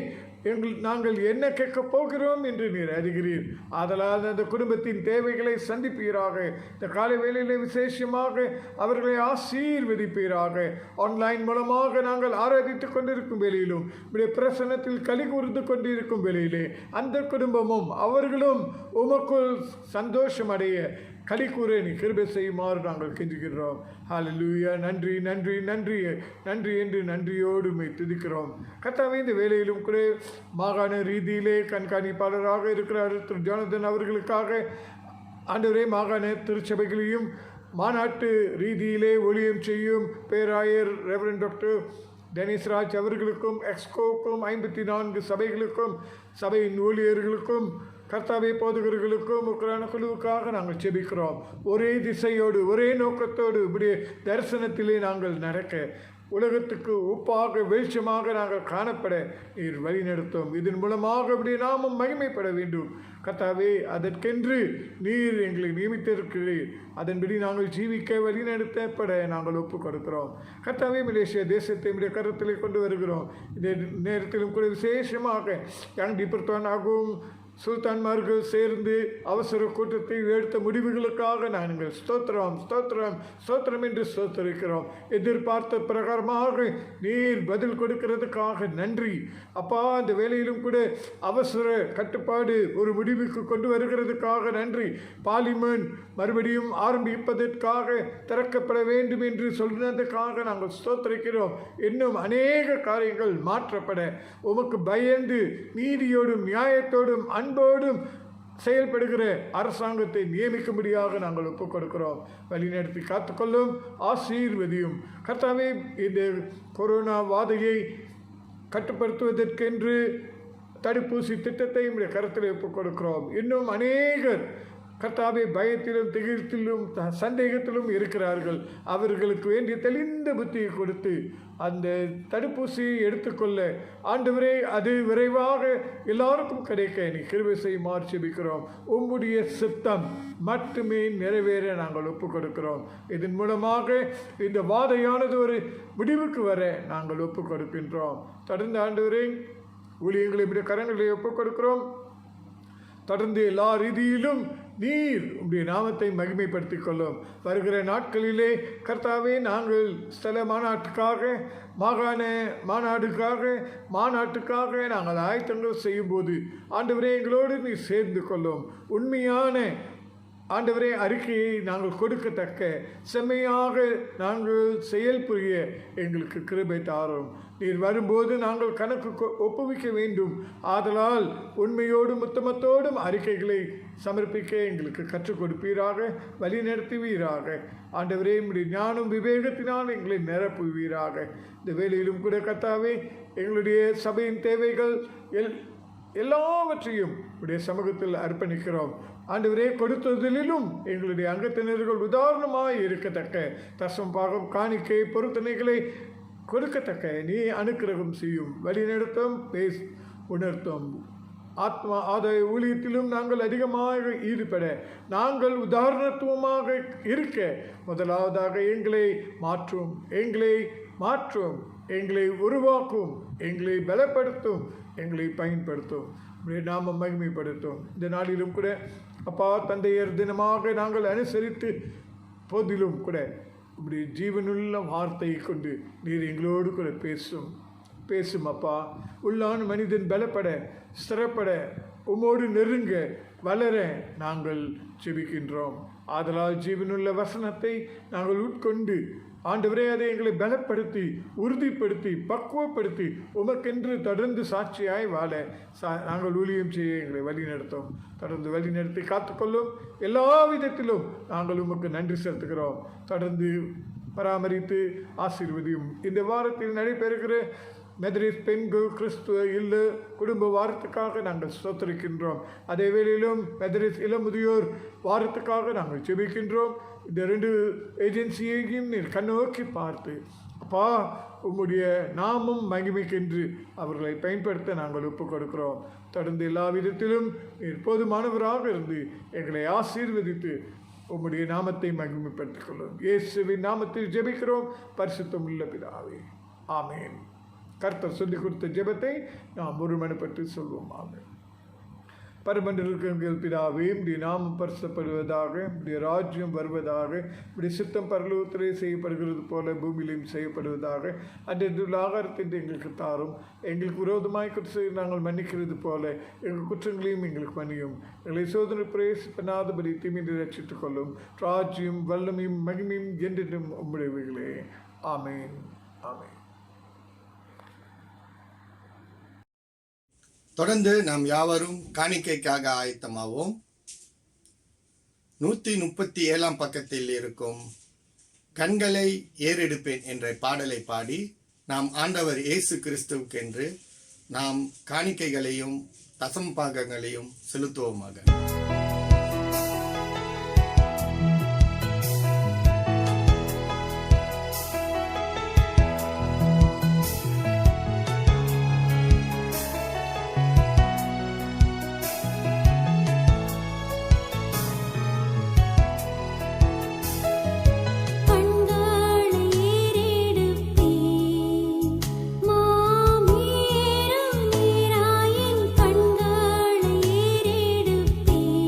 நாங்கள் என்ன கேட்கப் போகிறோம் என்று நீர் அறிகிறீர். ஆதலால் அந்த குடும்பத்தின் தேவைகளை சந்திப்பீராக. இந்த காலை வேளையிலே விசேஷமாக அவர்களை ஆசீர்வதிப்பீராக. ஆன்லைன் மூலமாக நாங்கள் ஆராதித்துக் கொண்டிருக்கும் வேளையிலும் உடைய பிரசன்னத்தில் களி கூர்ந்து கொண்டிருக்கும் வேளையிலே அந்த குடும்பமும் அவர்களும் உமக்குள் சந்தோஷம் அடைய களி கூற நீ கிருபை செய்யுமாறு நாங்கள் கெஞ்சுகிறோம். ஹல்லேலூயா. நன்றி நன்றி நன்றி நன்றி என்று நன்றியோடு துதிக்கிறோம். கர்த்தாவே, இந்த வேளையிலும் கூட மாகாண ரீதியிலே கண்காணிப்பாளராக இருக்கிறார் திரு ஜோனதன் அவர்களுக்காக ஆண்டவரே, மாகாண திருச்சபைகளையும் மாநாட்டு ரீதியிலே ஊழியம் செய்யும் பேராயர் ரெவரண்ட் டாக்டர் டெனிஸ் ராஜ் அவர்களுக்கும் எக்ஸ்கோக்கும் 54 சபைகளுக்கும் சபையின் ஊழியர்களுக்கும் கர்த்தாவே போதகர்களுக்கும் உக்ரைன குழுவுக்காக நாங்கள் ஜெபிக்கிறோம். ஒரே திசையோடு ஒரே நோக்கத்தோடு இப்படி தரிசனத்திலே நாங்கள் நடக்க உலகத்துக்கு உப்பாக வெளிச்சமாக நாங்கள் காணப்பட நீர் வழி நடத்தும். இதன் மூலமாக இப்படி நாமும் மகிமைப்பட வேண்டும். கர்த்தாவே, அதற்கென்று நீர் எங்களை நியமித்திருக்கிறீர். அதன்படி நாங்கள் ஜீவிக்க வழி நடத்தப்பட நாங்கள் ஒப்புக் கொடுக்கிறோம். கர்த்தாவே, மலேசியா தேசத்தை நம்முடைய கருத்திலே கொண்டு வருகிறோம். இந்த நேரத்திலும் கூட விசேஷமாக யங் டிபர்த்தானாகவும் சுல்தான்மார்கள் சேர்ந்து அவசர கூட்டத்தை எடுத்த முடிவுகளுக்காக நாங்கள் ஸ்தோத்திரம் ஸ்தோத்திரம் ஸ்தோத்திரம் என்று ஸ்தோத்திரிக்கிறோம். எதிர்பார்த்த பிரகாரமாக நீர் பதில் கொடுக்கிறதுக்காக நன்றி. அப்பா, அந்த வேலையிலும் கூட அவசர கட்டுப்பாடு ஒரு முடிவுக்கு கொண்டு வருகிறதுக்காக நன்றி. பார்லிமெண்ட் மறுபடியும் ஆரம்பிப்பதற்காக திறக்கப்பட வேண்டும் என்று சொன்னதுக்காக நாங்கள் ஸ்தோத்திரிக்கிறோம். இன்னும் அநேக காரியங்கள் மாற்றப்பட உமக்கு பயந்து நீதியோடும் நியாயத்தோடும் அன்போடும் செயல்படுகிற அரசாங்கத்தை நியமிக்கும்படியாக நாங்கள் ஒப்புக் கொடுக்கிறோம். வழிநடத்தி காத்துக்கொள்ளும், ஆசீர்வதியும். கர்த்தாவே, இந்த கொரோனா வாதையை கட்டுப்படுத்துவதற்கென்று தடுப்பூசி திட்டத்தை உடைய கருத்தில் ஒப்புக் கொடுக்கிறோம். இன்னும் அநேகர் கர்த்தாவே பயத்திலும் திகிழ்த்திலும் சந்தேகத்திலும் இருக்கிறார்கள். அவர்களுக்கு வேண்டிய தெளிந்த புத்தியை கொடுத்து அந்த தடுப்பூசியை எடுத்துக்கொள்ள ஆண்டவரே, அது விரைவாக எல்லாருக்கும் கிடைக்க நீ கிருபை செய்யுமாறு ஜெபிக்கிறோம். உம்முடைய சித்தம் மட்டுமே நிறைவேற நாங்கள் ஒப்புக் கொடுக்கிறோம். இதன் மூலமாக இந்த வாதையானது ஒரு முடிவுக்கு வர நாங்கள் ஒப்புக் கொடுக்கின்றோம். தொடர்ந்து ஆண்டவரே, ஊழியங்களை உடைய கரங்களை ஒப்புக் கொடுக்கிறோம். தொடர்ந்து எல்லா ரீதியிலும் நீர் உடைய நாமத்தை மகிமைப்படுத்திக் கொள்ளும். வருகிற நாட்களிலே கர்த்தாவே, நாங்கள் ஸ்தல மாநாட்டுக்காக, மாகாண மாநாட்டுக்காக நாங்கள் ஆயத்தங்கள் செய்யும்போது ஆண்டவரே, எங்களோடு நீர் சேர்ந்து கொள்ளும். உண்மையான ஆண்டவரே அறிக்கையை நாங்கள் கொடுக்கத்தக்க செம்மையாக நாங்கள் செயல்புரிய எங்களுக்கு கிருபை தாரும். நீர் வரும்போது நாங்கள் கணக்கு ஒப்புவிக்க வேண்டும். ஆதலால் உண்மையோடும் உத்தமத்தோடும் அறிக்கைகளை சமர்ப்பிக்க எங்களுக்கு கற்றுக் கொடுப்பீராக, வழி நடத்துவீராக. ஆண்டவரே, உம்முடைய ஞானம் விவேகத்தினால் எங்களை நிரப்புவீராக. இந்த வேளையிலும் கூட கர்த்தாவே, எங்களுடைய சபையின் தேவைகள் எல்லாவற்றையும் உடைய சமூகத்தில் அர்ப்பணிக்கிறோம். ஆண்டவரே, கொடுத்ததிலும் எங்களுடைய அங்கத்தினர்கள் உதாரணமாக இருக்கத்தக்க தசம் பாகம் காணிக்கை பொருத்தனைகளை கொடுக்கத்தக்க நீ அனுக்கிரகம் செய்யும். வழிநடத்தும், உணர்த்தும். ஆத்மா ஆதாய ஊழியத்திலும் நாங்கள் அதிகமாக ஈடுபட, நாங்கள் உதாரணத்துவமாக இருக்க முதலாவதாக எங்களை மாற்றும், எங்களை உருவாக்கும், எங்களை பலப்படுத்தும், எங்களை பயன்படுத்தும், நாம மகிமைப்படுத்தும். இந்த நாளிலும் கூட அப்பா, தந்தையர் தினமாக நாங்கள் அனுசரித்து போதிலும் கூட இப்படி ஜீவனுள்ள வார்த்தையை கொண்டு நீர் எங்களோடு கூட பேசும் அப்பா. உள்ளான மனிதன் பலப்பட, ஸ்திரப்பட, உம்மோடு நெருங்க, வளர நாங்கள் ஜெபிக்கின்றோம். ஆதலால் ஜீவனுள்ள வசனத்தை நாங்கள் உட்கொண்டு ஆண்டவரே, அதை எங்களை பலப்படுத்தி, உறுதிப்படுத்தி, பக்குவப்படுத்தி உமக்கென்று தொடர்ந்து சாட்சியாய் வாழ நாங்கள் ஊழியம் செய்ய எங்களை வழி நடத்தும். தொடர்ந்து வழி நடத்தி காத்துக்கொள்ளும். எல்லா விதத்திலும் நாங்கள் உமக்கு நன்றி செலுத்துகிறோம். தொடர்ந்து பராமரித்து ஆசீர்வதியும். இந்த வாரத்தில் நடைபெறுகிற மெதரிஸ் பெண்கள் கிறிஸ்துவ இல்ல குடும்ப வாரத்துக்காக நாங்கள் ஸ்தோத்திரிக்கின்றோம். அதே வேளையிலும் மெதரிஸ் இளமுதியோர் வாரத்துக்காக நாங்கள் ஜெபிக்கின்றோம். இந்த 2 ஏஜென்சியையும் நீர் கண்ணோக்கி பார்த்து அப்பா, உம்முடைய நாமம் மகிமைக்கென்று அவர்களை பயன்படுத்த நாங்கள் ஒப்புக் கொடுக்கிறோம். தொடர்ந்து எல்லா விதத்திலும் நீர் போதுமானவராக இருந்து எங்களை ஆசீர்வதித்து உம்முடைய நாமத்தை மகிமைப்படுத்திக் கொள்ளும். இயேசுவின் நாமத்தில் ஜெபிக்கிறோம் பரிசுத்தம் உள்ள பிதாவே, ஆமென். கர்த்தர் சொல்லிக் கொடுத்த ஜெபத்தை நாம் ஒருமனப்பட்டு சொல்வோம். ஆமென். பரமண்டலங்கள் பிதாவே, உம்முடைய நாமம் பரிசுத்தப்படுவதாக, உம்முடைய ராஜ்யம் வருவதாக, உம்முடைய சித்தம் பரலோகத்திலே செய்யப்படுகிறது போல பூமியிலும் செய்யப்படுவதாக. அன்றைய ஆகாரத்தை எங்களுக்கு தாரும். எங்களுக்கு விரோதமாய் குற்றம் நாங்கள் மன்னிக்கிறது போல எங்கள் குற்றங்களையும் எங்களுக்கு மன்னியும். எங்களை சோதனை பிரவேசிப்பனாதபடி தீமையை ரட்சித்துக் கொள்ளும். ராஜ்யம் வல்லமையும் மகிமையும் என்றென்றும் உம்முடையவைகளே. ஆமென், ஆமென். தொடர்ந்து நாம் யாவரும் காணிக்கைக்காக ஆயத்தமாவோம். 137 பக்கத்தில் இருக்கும் கண்களை ஏறெடுப்பேன் என்ற பாடலை பாடி நாம் ஆண்டவர் இயேசு கிறிஸ்துவுக்கென்று நாம் காணிக்கைகளையும் தசம்பாகங்களையும் செலுத்துவோமாக. மாமீரம் நீராயின் கண்களை ஏறெடுப்பேன்.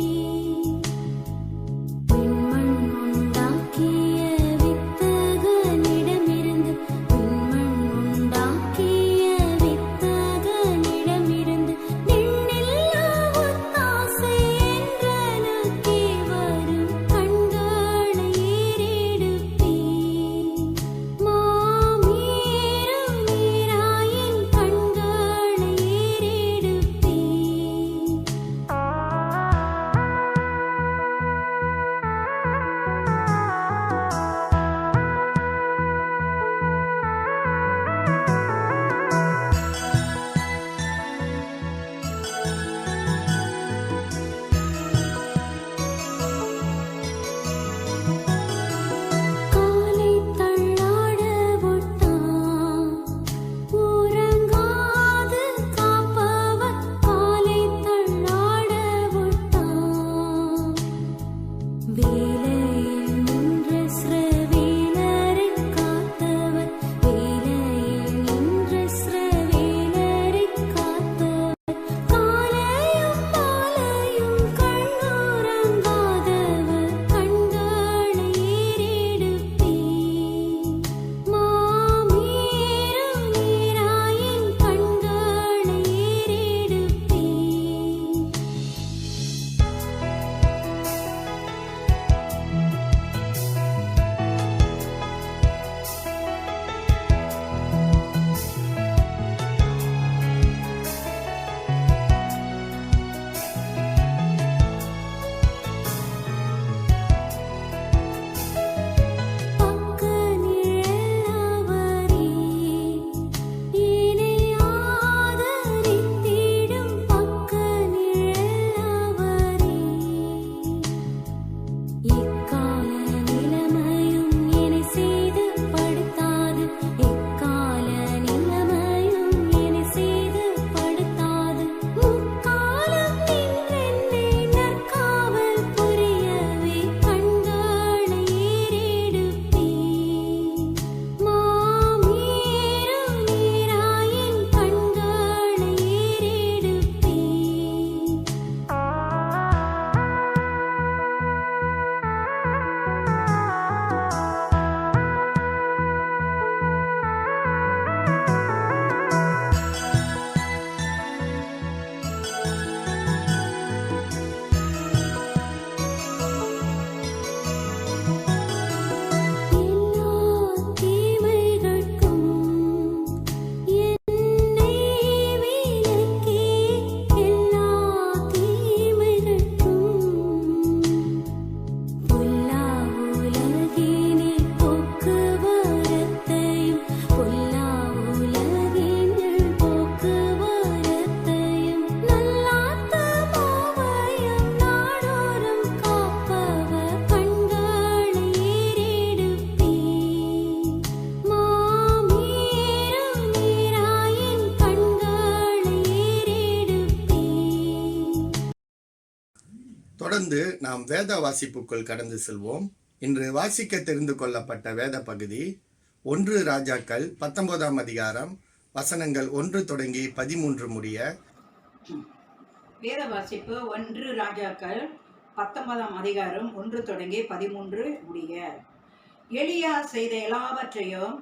தொடர்ந்து நாம் வேத வாசிப்புக்குள் கடந்து செல்வோம். இன்று வாசிக்க தெரிந்து கொள்ளப்பட்ட வேத பகுதி 1 ராஜாக்கள் 19ஆம் அதிகாரம் வசனங்கள் 1 தொடங்கி 13 முடிய. வேத வாசிப்பு 1 ராஜாக்கள் 19ஆம் அதிகாரம் 1 தொடங்கி 13 முடிய. எலியா செய்த எல்லாவற்றையும்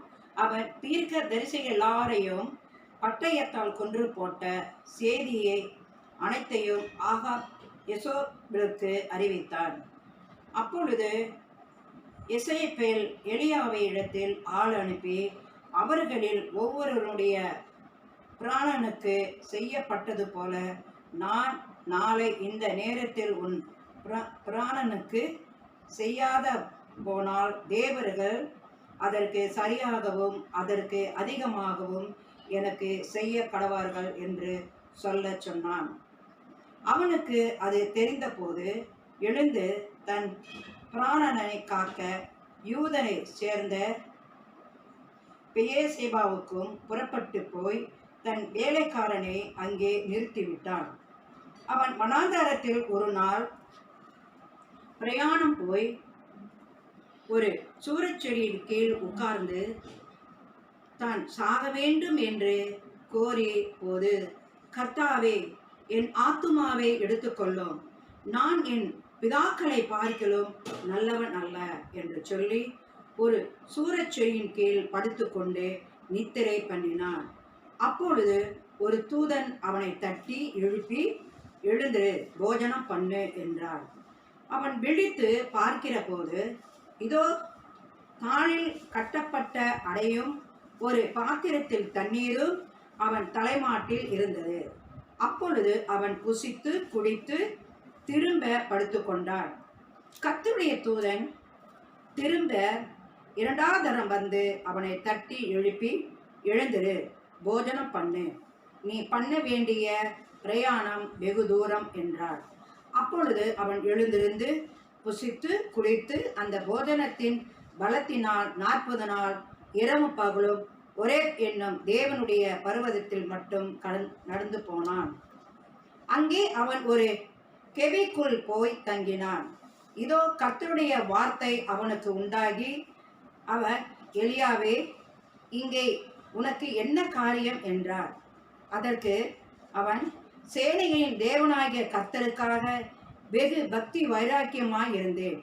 அவர் தீர்க்க தரிசிகள் எல்லாரையும் பட்டயத்தால் கொன்று போட்ட செய்தியை அனைத்தையும் ஆகாப் யெசபேலுக்கு அறிவித்தான். அப்பொழுது யெசபேல் எலியாவை இடத்தில் ஆள் அனுப்பி, அவர்களில் ஒவ்வொருவருடைய பிராணனுக்கு செய்யப்பட்டது போல நான் நாளை இந்த நேரத்தில் உன் பிராணனுக்கு செய்யாத போனால் தேவர்கள் அதற்கு சரியாகவும் அதற்கு அதிகமாகவும் எனக்கு செய்ய கடவார்கள் என்று சொல்ல சொன்னான். அவனுக்கு அது தெரிந்தபோது எழுந்து தன் பிராணனை காக்க யூதனை சேர்ந்த பெயேசேபாவுக்கும் புறப்பட்டு போய் தன் வேலைக்காரனை அங்கே நிறுத்திவிட்டான். அவன் வனாந்தரத்தில் ஒரு நாள் பிரயாணம் போய் ஒரு சூரச்செடியின் கீழ் உட்கார்ந்து தான் சாக வேண்டும் என்று கோரி போது, கர்த்தாவே, என் ஆத்துமாவை எடுத்துக்கொள்ளும், நான் என் பிதாக்களை பார்க்கலும் நல்லவன் அல்ல என்று சொல்லி ஒரு சூரச்செடியின் கீழ் படுத்துக்கொண்டு நித்திரை பண்ணினான். அப்பொழுது ஒரு தூதன் அவனை தட்டி எழுப்பி, எழுந்து போஜனம் பண்ணு என்றார். அவன் விழித்து பார்க்கிற போது, இதோ காலில் கட்டப்பட்ட அடையும் ஒரு பாத்திரத்தில் தண்ணீரும் அவன் தலைமாட்டில் இருந்தது. அப்பொழுது அவன் புசித்து குடித்து திரும்ப படுத்துக்கொண்டான். கர்த்தருடைய தூதன் திரும்ப 2வது தரம் வந்து அவனை தட்டி எழுப்பி, எழுந்திரு, போஜனம் பண்ணு, நீ பண்ண வேண்டிய பிரயாணம் வெகு தூரம் என்றார். அப்பொழுது அவன் எழுந்திருந்து புசித்து குடித்து அந்த போஜனத்தின் பலத்தினால் 40 நாள் இரவும் பகலும் ஒரே என்னும் தேவனுடைய பர்வதத்தில் மட்டும் நடந்து போனான். அங்கே அவன் ஒரு கெபிக்குள் போய் தங்கினான். இதோ கர்த்தருடைய வார்த்தை அவனுக்கு உண்டாகி, அவர், எலியாவே, இங்கே உனக்கு என்ன காரியம் என்றார். அதற்கு அவன், சேனைகளின் தேவனாகிய கர்த்தருக்காக வெகு பக்தி வைராக்கியமாய் இருந்தேன்.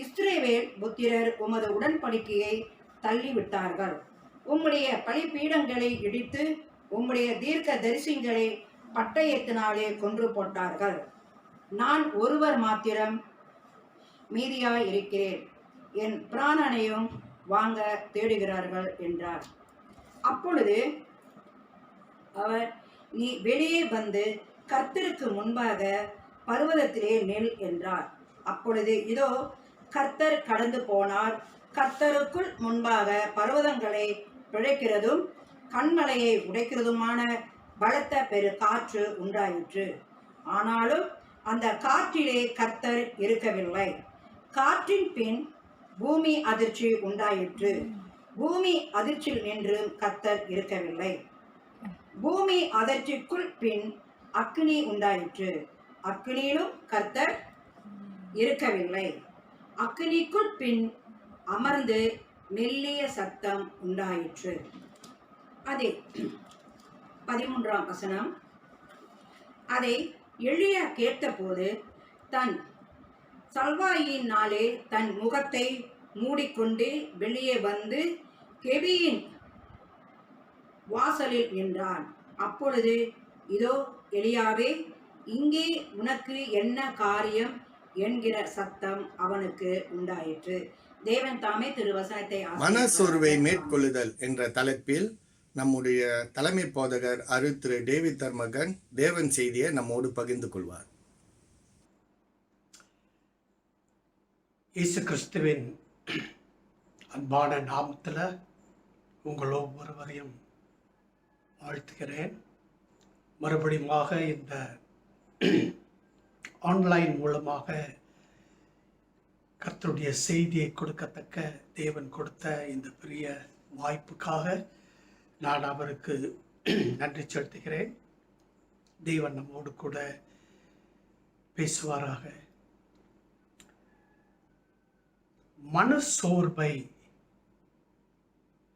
இஸ்ரவேல் புத்திரர் உமது உடன்படிக்கையை தள்ளிவிட்டார்கள். உம்முடைய பலிபீடங்களை இடித்து உம்முடைய தீர்க்க தரிசிகளை பட்டயத்தினாலே கொன்று போட்டார்கள். நான் ஒருவர் மாத்திரம் மீதியாய் இருக்கிறேன். என் பிராணனையும் வாங்க தேடுகிறார்கள் என்றார். அப்பொழுது அவர், நீ வெளியே வந்து கர்த்தருக்கு முன்பாக பர்வதத்திலே நில் என்றார். அப்பொழுது இதோ கர்த்தர் கடந்து போனார். கர்த்தருக்குள் முன்பாக பர்வதங்களை பிழைக்கிறதும் கண்மலையை உடைக்கிறதுமான பலத்த பெரு காற்று உண்டாயிற்று. ஆனாலும் அந்த காற்றிலே கர்த்தர் இருக்கவில்லை. காற்றின் பின் பூமி அதிர்ச்சி உண்டாயிற்று. பூமி அதிர்ச்சியில் நின்றும் கர்த்தர் இருக்கவில்லை. பூமி அதிர்ச்சிக்குள் பின் அக்கினி உண்டாயிற்று. அக்கினியிலும் கர்த்தர் இருக்கவில்லை. அக்கினிக்குள் பின் அமர்ந்து மெல்லிய சத்தம் உண்டாயிற்று. அதே 13ஆம் வசனம். அதை எலியா கேட்டபோது தன் சல்வாயினாலே தன் முகத்தை மூடிக்கொண்டு வெளியே வந்து கெபியின் வாசலில் நின்றான். அப்பொழுது, இதோ எலியாவே, இங்கே உனக்கு என்ன காரியம் என்கிற சத்தம் அவனுக்கு உண்டாயிற்று. தேவன் தாமே திருவசனத்தை மனசோர்வை மேற்கொள்ளுதல் என்ற தலைப்பில் நம்முடைய தலைமை போதகர் திரு டேவிட் தர்மகன் தேவன் செய்தியை நம்மோடு பகிர்ந்து கொள்வார். இயேசு கிறிஸ்துவின் அன்பான நாமத்தில் உங்கள் ஒவ்வொருவரையும் வாழ்த்துகிறேன். மறுபடியுமாக இந்த ஆன்லைன் மூலமாக கர்த்தருடைய செய்தியை கொடுக்கத்தக்க தேவன் கொடுத்த இந்த பெரிய வாய்ப்புக்காக நான் அவருக்கு நன்றி செலுத்துகிறேன். தேவன் நம்மோடு கூட பேசுவாராக. மனசோர்வை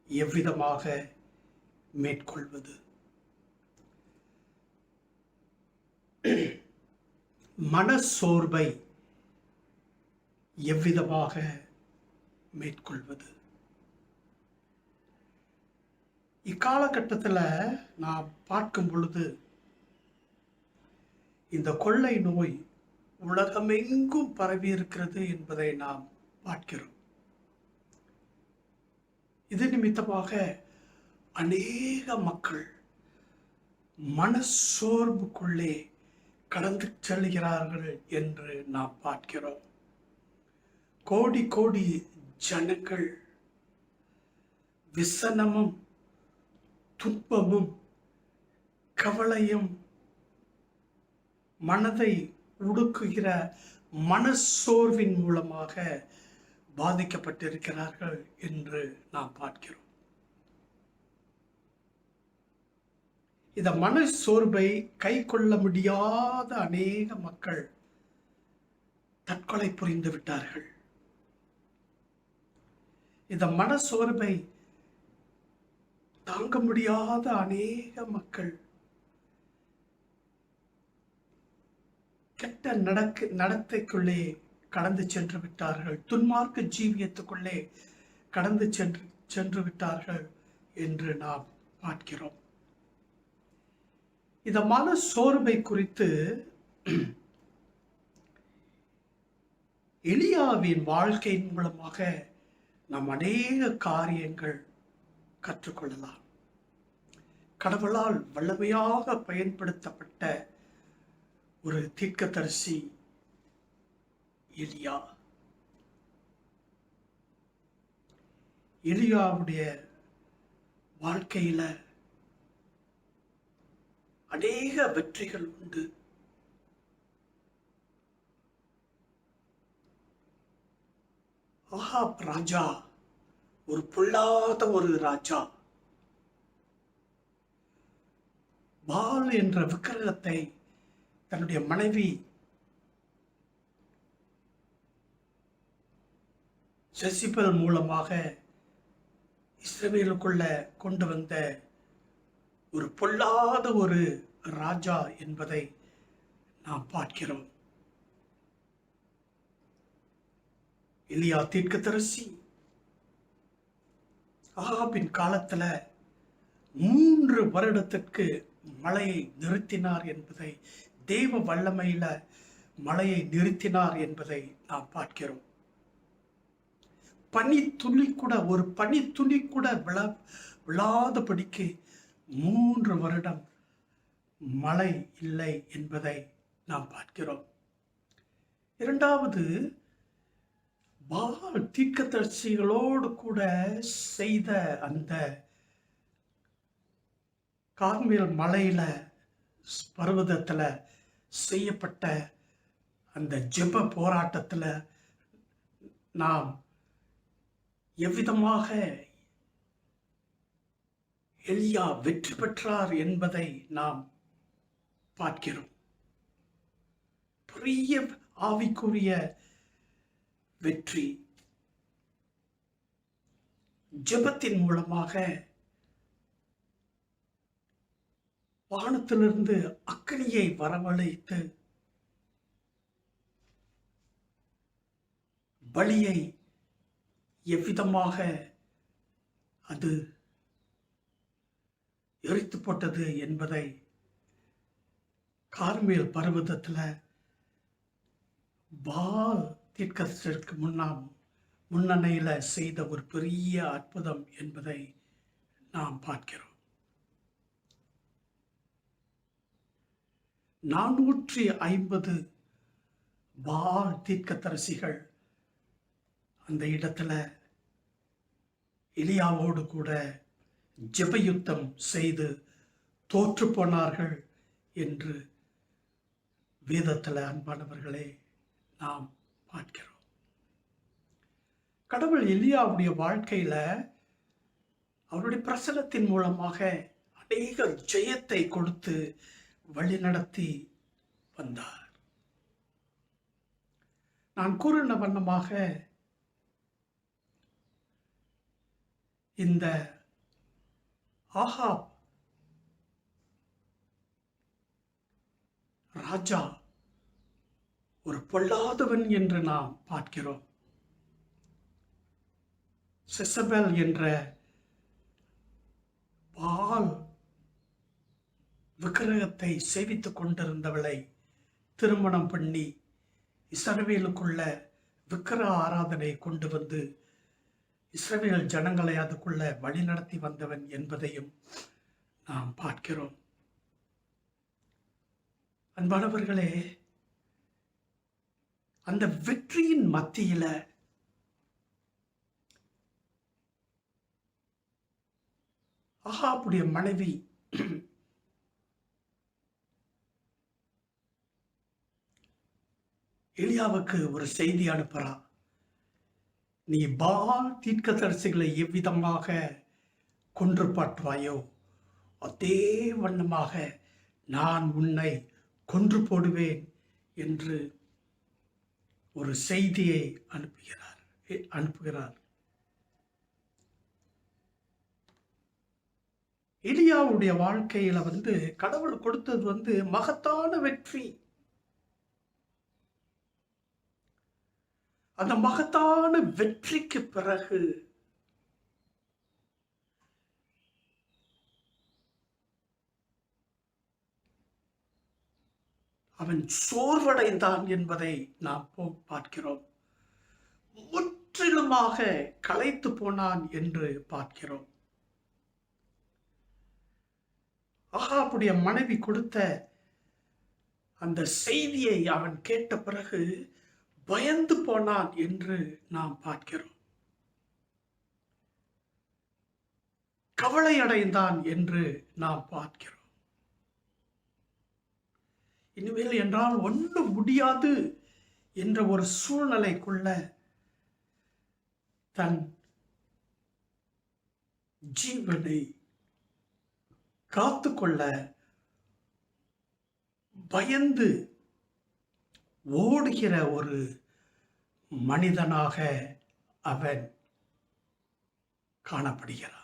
எவ்விதமாக மேற்கொள்வது? மனசோர்வை எவ்விதமாக மேற்கொள்வது? இக்காலகட்டத்தில் நாம் பார்க்கும் பொழுது இந்த கொள்ளை நோய் உலகமெங்கும் பரவி இருக்கிறது என்பதை நாம் பார்க்கிறோம். இது நிமித்தமாக அநேக மக்கள் மனசோர்வுக்குள்ளே கடந்து செல்கிறார்கள் என்று நாம் பார்க்கிறோம். கோடி கோடி ஜனங்கள் விசனமும் துன்பமும் கவலையும் மனதை உடுக்குகிற மனசோர்வின் மூலமாக பாதிக்கப்பட்டிருக்கிறார்கள் என்று நாம் பார்க்கிறோம். இந்த மனசோர்வை கை கொள்ள முடியாத அநேக மக்கள் தற்கொலை புரிந்து விட்டார்கள். இந்த மனசோர்வை தாங்க முடியாத அநேக மக்கள் கெட்ட நடத்தைக்குள்ளே கடந்து சென்று விட்டார்கள். துன்மார்க்க ஜீவியத்துக்குள்ளே கடந்து சென்று விட்டார்கள் என்று நாம் பார்க்கிறோம். இந்த மனசோர்வை குறித்து எலியாவின் வாழ்க்கையின் மூலமாக நாம் அநேக காரியங்கள் கற்றுக்கொள்ளலாம். கடவுளால் வல்லமையாக பயன்படுத்தப்பட்ட ஒரு தீர்க்கதரிசி எலியா. எலியாவுடைய வாழ்க்கையில அநேக வெற்றிகள் உண்டு. ஆகாப் ராஜா ஒரு பொல்லாத ஒரு ராஜா. பால் என்ற விக்கிரகத்தை தன்னுடைய மனைவி ஜெசிபல் மூலமாக இஸ்ரவேலுக்குள்ள கொண்டு வந்த ஒரு பொல்லாத ஒரு ராஜா என்பதை நாம் பார்க்கிறோம். எலியா தீர்க்கதரிசி ஆகாபின் காலத்துல 3 வருடத்திற்கு மழையை நிறுத்தினார் என்பதை, தேவ வல்லமையில மழையை நிறுத்தினார் என்பதை நாம் பார்க்கிறோம். ஒரு பனி துளி கூட விழாதபடிக்கு 3 வருடம் மழை இல்லை என்பதை நாம் பார்க்கிறோம். இரண்டாவது, பால் தீர்க்கதரிசிகளோடு கூட செய்த அந்த கார்மேல் மலையில பர்வதத்துல செய்யப்பட்ட அந்த ஜெப போராட்டத்துல நாம் எவ்விதமாக எலியா வெற்றி பெற்றார் என்பதை நாம் பார்க்கிறோம். பெரிய ஆவிக்குரிய வெற்றி. ஜெபத்தின் மூலமாக வானத்திலிருந்து அக்கினியை வரவழைத்து பலியை எவ்விதமாக அது எரித்து போட்டது என்பதை கார்மேல் பர்வதத்துல பால் தீர்க்கதரிசிக்கு முன்னணையில செய்த ஒரு பெரிய அற்புதம் என்பதை நாம் பார்க்கிறோம். 450 பால் தீர்க்கதரிசிகள் அந்த இடத்துல எலியாவோடு கூட ஜெபயுத்தம் செய்து தோற்று போனார்கள் என்று வேதத்தில் அன்பானவர்களே நாம் பார்க்கிறோம். கடவுள் எலியாவுடைய வாழ்க்கையில அவருடைய பிரசனத்தின் மூலமாக அநேக ஜெயத்தை கொடுத்து வழிநடத்தி வந்தார். நான் கூறின வண்ணமாக இந்த ஆகாப் ராஜா ஒரு பொல்லாதவன் என்று நாம் பார்க்கிறோம். செசபெல் என்ற பால் விக்கிரகத்தை சேவித்துக் கொண்டிருந்தவளை திருமணம் பண்ணி இஸ்ரவேலுக்குள்ள விக்கிரக ஆராதனை கொண்டு வந்து இஸ்ரவேல் ஜனங்களை அதுக்குள்ள வழிநடத்தி வந்தவன் என்பதையும் நாம் பார்க்கிறோம். அன்பானவர்களே, அந்த வெற்றியின் மத்தியில ஆகாபுடைய மனைவி எலியாவுக்கு ஒரு செய்தி அனுப்புறா. நீ பால் தீர்க்கதரிசிகளை எவ்விதமாக கொன்று பாட்டுவாயோ அதே வண்ணமாக நான் உன்னை கொன்று போடுவேன் என்று ஒரு செய்தியை அனுப்புகிறார். எலியாவுடைய வாழ்க்கையில கடவுள் கொடுத்தது மகத்தான வெற்றி. அந்த மகத்தான வெற்றிக்கு பிறகு அவன் சோர்வடைந்தான் என்பதை நாம் பார்க்கிறோம். முற்றிலுமாக களைத்து போனான் என்று பார்க்கிறோம். ஆகாபுடைய மனைவி கொடுத்த அந்த செய்தியை அவன் கேட்ட பிறகு பயந்து போனான் என்று நாம் பார்க்கிறோம். கவலை அடைந்தான் என்று நாம் பார்க்கிறோம். இனிமேல் என்றால் ஒன்றும் முடியாது என்ற ஒரு சூழ்நிலைக்குள்ள தன் ஜீவனை காத்துக்கொள்ள பயந்து ஓடுகிற ஒரு மனிதனாக அவன் காணப்படுகிறான்.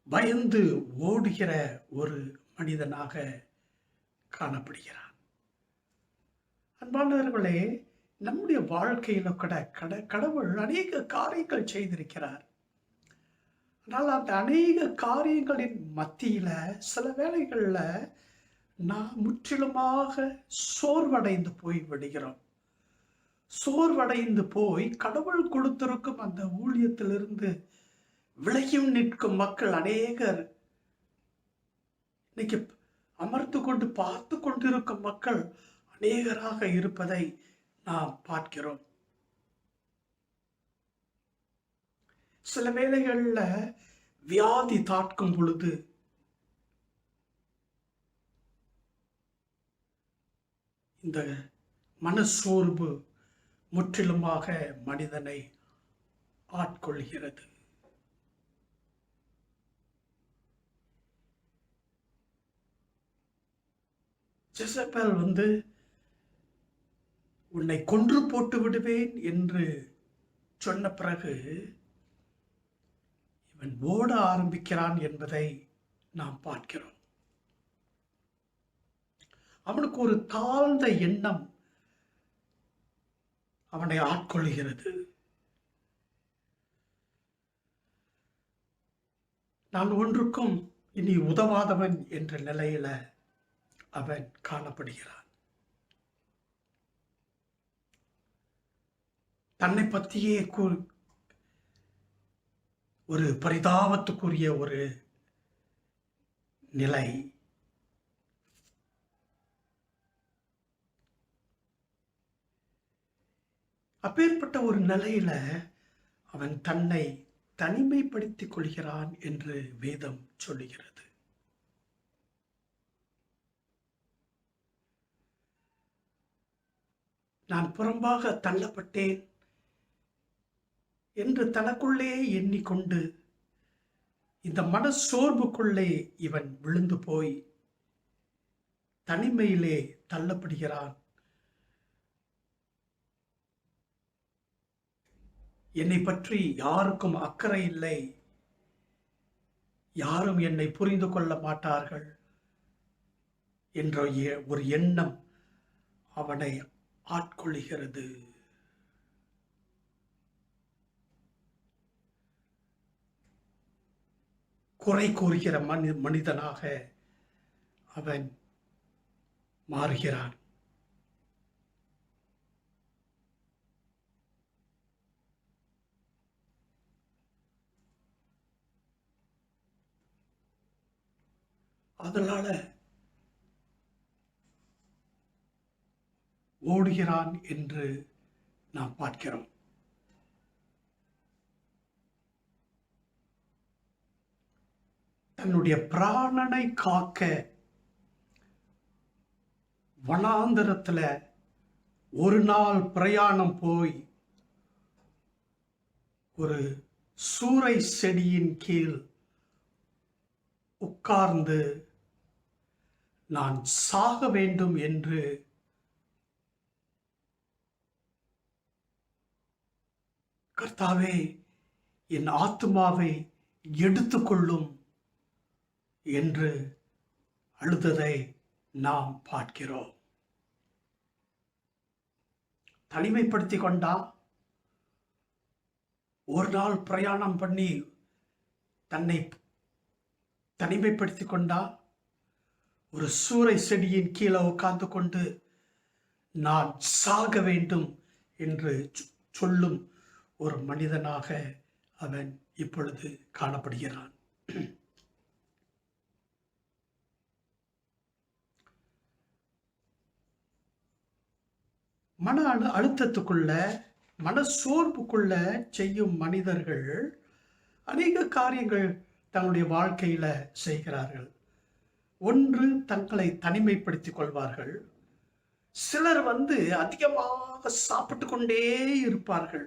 பயந்து ஓடுகிற ஒரு மனிதனாக காணப்படுகிறான். அன்பானவர்களே, நம்முடைய வாழ்க்கையில கடவுள் அநேக காரியங்கள் செய்திருக்கிறார். ஆனால் அந்த அநேக காரியங்களின் மத்தியில சில வேளைகள்ல நாம் முற்றிலுமாக சோர்வடைந்து போய் விடுகிறோம். சோர்வடைந்து போய் கடவுள் கொடுத்திருக்கும் அந்த ஊழியத்திலிருந்து விலகியும் நிற்கும் மக்கள் அநேகர் இன்னைக்கு அமர்ந்து கொண்டு பார்த்து கொண்டிருக்கும் மக்கள் அநேகராக இருப்பதை நாம் பார்க்கிறோம். சில வேளைகள்ல வியாதி தாக்கும் பொழுது இந்த மனசோர்வு முற்றிலுமாக மனிதனை ஆட்கொள்கிறது. ஜெசபெல் உன்னை கொன்று போட்டு விடுவேன் என்று சொன்ன பிறகு இவன் ஓட ஆரம்பிக்கிறான் என்பதை நாம் பார்க்கிறோம். அவனுக்கு ஒரு தாழ்ந்த எண்ணம் அவனை ஆட்கொள்கிறது. நான் ஒன்றுக்கும் இனி உதவாதவன் என்ற நிலையில அவன் காணப்படுகிறான். தன்னை பற்றியே ஒரு பரிதாபத்துக்குரிய ஒரு நிலை. அப்பேற்பட்ட ஒரு நிலையில அவன் தன்னை தனிமைப்படுத்திக் கொள்கிறான் என்று வேதம் சொல்லுகிறது. நான் புறம்பாக தள்ளப்பட்டேன் என்று தனக்குள்ளே எண்ணிக்கொண்டு இந்த மனசோர்வுக்குள்ளே இவன் விழுந்து போய் தனிமையிலே தள்ளப்படுகிறான். என்னை பற்றி யாருக்கும் அக்கறை இல்லை, யாரும் என்னை புரிந்து கொள்ள மாட்டார்கள் என்ற ஒரு எண்ணம் அவனை ஆட்கொள்கிறது. குறை கூறுகிற மனிதனாக அவன் மாறுகிறான். அதனால ஓடுகிறான் என்று நாம் பார்க்கிறோம். தன்னுடைய பிராணனை காக்க வனாந்தரத்துல ஒரு நாள் பிரயாணம் போய் ஒரு சூரை செடியின் கீழ் உட்கார்ந்து நான் சாக வேண்டும் என்று கர்த்தாவே என் ஆத்துமாவை எடுத்துக்கொள்ளும் என்று அழுததை நாம் பார்க்கிறோம். தனிமைப்படுத்தி கொண்டா, ஒரு நாள் பிரயாணம் பண்ணி தன்னை தனிமைப்படுத்தி கொண்டா, ஒரு சூரை செடியின் கீழே உட்கார்ந்து கொண்டு நான் சாக வேண்டும் என்று சொல்லும் ஒரு மனிதனாக அவன் இப்பொழுது காணப்படுகிறான். மன அழுத்தத்துக்குள்ள, மன சோர்வுக்குள்ள செய்யும் மனிதர்கள் அநேக காரியங்கள் தங்களுடைய வாழ்க்கையில செய்கிறார்கள். ஒன்று, தங்களை தனிமைப்படுத்திக் கொள்வார்கள். சிலர் அதிகமாக சாப்பிட்டு கொண்டே இருப்பார்கள்.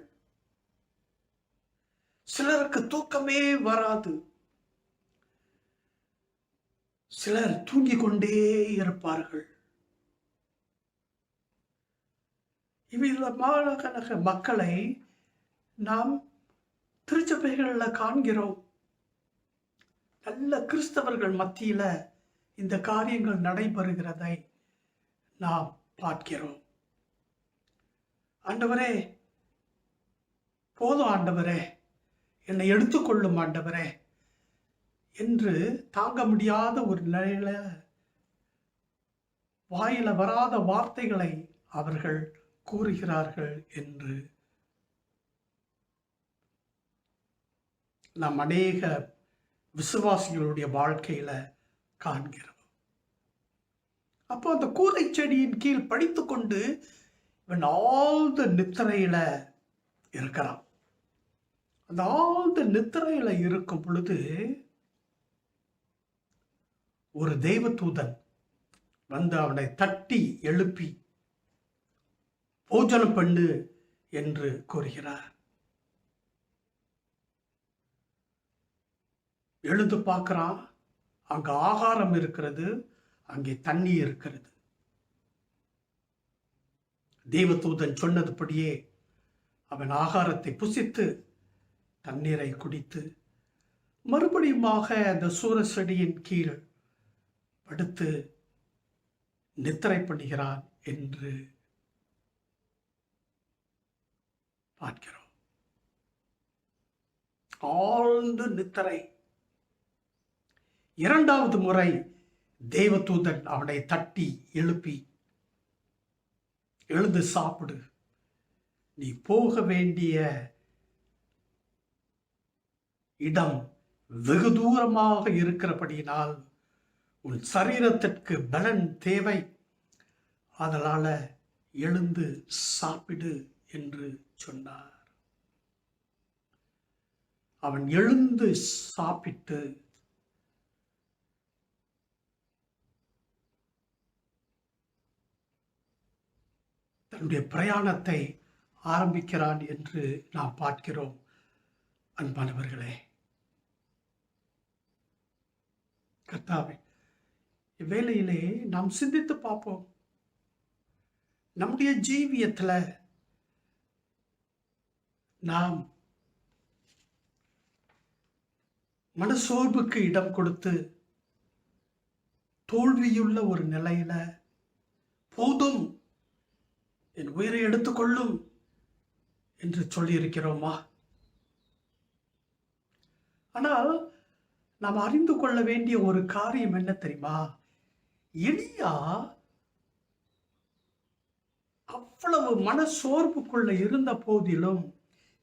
சிலருக்கு தூக்கமே வராது. சிலர் தூங்கிக் கொண்டே இருப்பார்கள். இவ்விதமான மக்களை நாம் திருச்சபைகளில் காண்கிறோம். நல்ல கிறிஸ்தவர்கள் மத்தியில இந்த காரியங்கள் நடைபெறுகிறதை நாம் பார்க்கிறோம். ஆண்டவரே, போதும் ஆண்டவரே, என்னை எடுத்துக்கொள்ளும் ஆண்டவரே என்று தாங்க முடியாத ஒரு நிலையில வாயில வராத வார்த்தைகளை அவர்கள் கூறுகிறார்கள் என்று நாம் அநேக விசுவாசிகளுடைய வாழ்க்கையில காண்கிறோம். அப்போ அந்த கூரை செடியின் கீழ் படித்துக் கொண்டு இவன் ஆழ்ந்த நித்திரையில இருக்கிறான். அந்த ஆழ்ந்த நித்திரையில இருக்கும் பொழுது ஒரு தேவதூதன் அவனை தட்டி எழுப்பி போஜனம் பண்ணு என்று கூறுகிறார். எழுந்து பார்க்கிறான். அங்க ஆகாரம் இருக்கிறது, அங்கே தண்ணி இருக்கிறது. தேவதூதன் சொன்னதுபடியே அவன் ஆகாரத்தை புசித்து தண்ணீரை குடித்து மறுபடியுமாக அந்த சூர செடியின் கீழ் படுத்து நித்திரை பண்ணுகிறான் என்று பார்க்கிறோம். ஆழ்ந்த நித்திரை. இரண்டாவது முறை தேவதூதன் அவனை தட்டி எழுப்பி, எழுந்து சாப்பிடு, நீ போக வேண்டிய இடம் வெகு தூரமாக இருக்கிறபடியினால் உன் சரீரத்திற்கு பலன் தேவை, அதனால எழுந்து சாப்பிடு என்று சொன்னார். அவன் எழுந்து சாப்பிட்டு தன்னுடைய பிரயாணத்தை ஆரம்பிக்கிறான் என்று நாம் பார்க்கிறோம். அன்பானவர்களே, கர்த்தாவே, இவ்வேளையிலே நாம் சிந்தித்து பார்ப்போம். நம்முடைய ஜீவியத்தில் நாம் மனசோர்வுக்கு இடம் கொடுத்து தோல்வியுள்ள ஒரு நிலையில போதும் என் உயிரை எடுத்துக்கொள்ளும் என்று சொல்லியிருக்கிறோமா? ஆனால் நாம் அறிந்து கொள்ள வேண்டிய ஒரு காரியம் என்ன தெரியுமா? எலியா அவ்வளவு மனசோர்வுக்குள்ள இருந்த போதிலும்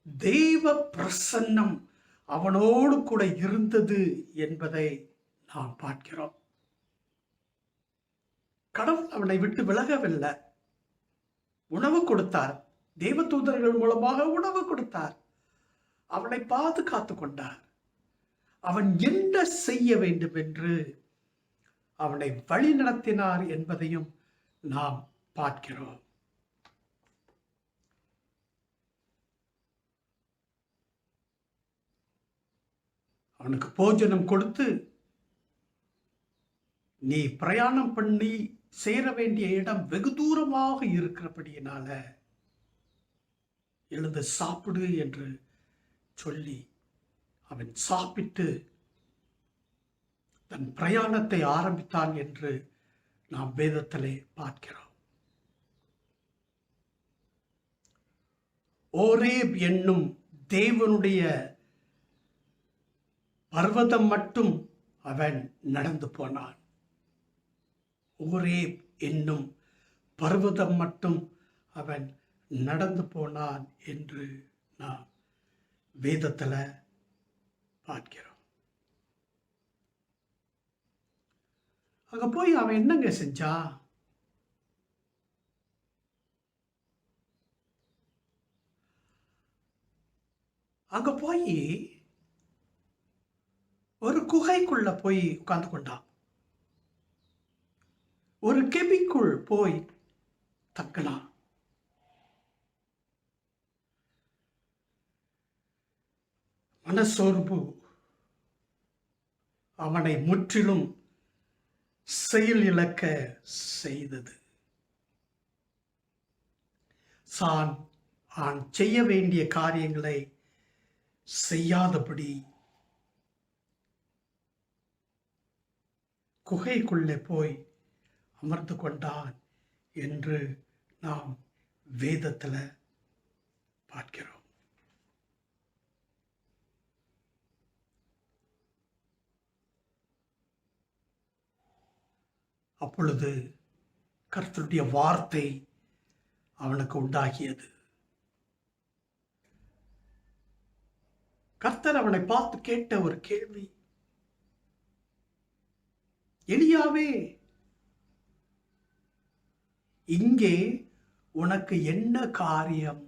தெய்வ பிரசன்னம் அவனோடு கூட இருந்தது என்பதை நாம் பார்க்கிறோம். கடவுள் அவனை விட்டு விலகவில்லை. உணவு கொடுத்தார், தேவ தூதர்கள் மூலமாக உணவு கொடுத்தார், அவனை பாதுகாத்து கொண்டார். அவன் என்ன செய்ய வேண்டும் என்று அவனை வழி நடத்தினார் என்பதையும் நாம் பார்க்கிறோம். அவனுக்கு போஜனம் கொடுத்து, நீ பிரயாணம் பண்ணி சேர வேண்டிய இடம் வெகு தூரமாக இருக்கிறபடியினால எழுந்து சாப்பிடு என்று சொல்லி அவன் சாப்பிட்டு தன் பிரயாணத்தை ஆரம்பித்தான் என்று நாம் வேதத்திலே பார்க்கிறோம். ஓரேப் என்னும் தேவனுடைய பர்வதம் மட்டும் அவன் நடந்து போனான். ஓரேப் என்னும் பர்வதம் மட்டும் அவன் நடந்து போனான் என்று நாம் வேதத்தில் பார்க்கிறோம். அங்க போய் அவன் என்னங்க செஞ்சா? அங்க போய் ஒரு குகைக்குள்ள போய் உட்கார்ந்து கொண்டான். ஒரு கெபிக்குள் போய் தங்கினான். மனசோர்வு அவனை முற்றிலும் செயல் இழக்க செய்தது. தான் செய்ய வேண்டிய காரியங்களை செய்யாதபடி குகைக்குள்ளே போய் அமர்ந்து கொண்டான் என்று நாம் வேதத்தில் பார்க்கிறோம். அப்பொழுது கர்த்தருடைய வார்த்தை அவனுக்கு உண்டாகியது. கர்த்தர் அவனை பார்த்து கேட்ட ஒரு கேள்வி, எலியாவே, இங்கே உனக்கு என்ன காரியம்?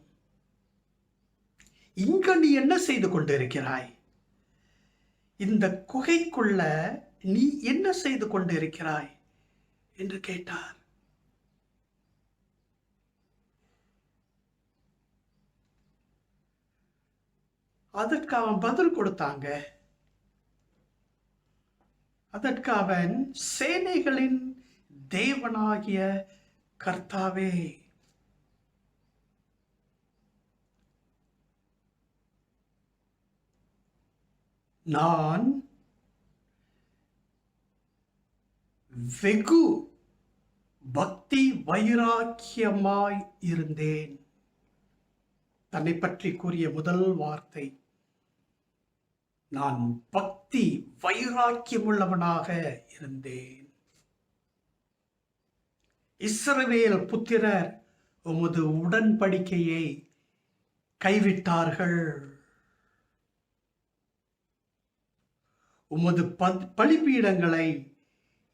இங்க நீ என்ன செய்து கொண்டிருக்கிறாய்? இந்த குகைக்குள்ள நீ என்ன செய்து கொண்டிருக்கிறாய் என்று கேட்டார். அதற்கு அவன் பதில் கொடுத்தாங்க. அதற்கு அவன், சேனைகளின் தேவனாகிய கர்த்தாவே, நான் வெகு பக்தி வைராக்கியமாய் இருந்தேன். தன்னை பற்றி கூறிய முதல் வார்த்தை, நான் பக்தி வைராக்கியமுள்ளவனாக இருந்தேன். இஸ்ரவேல் புத்திரர் உமது உடன்படிக்கையை கைவிட்டார்கள். உமது பலிபீடங்களை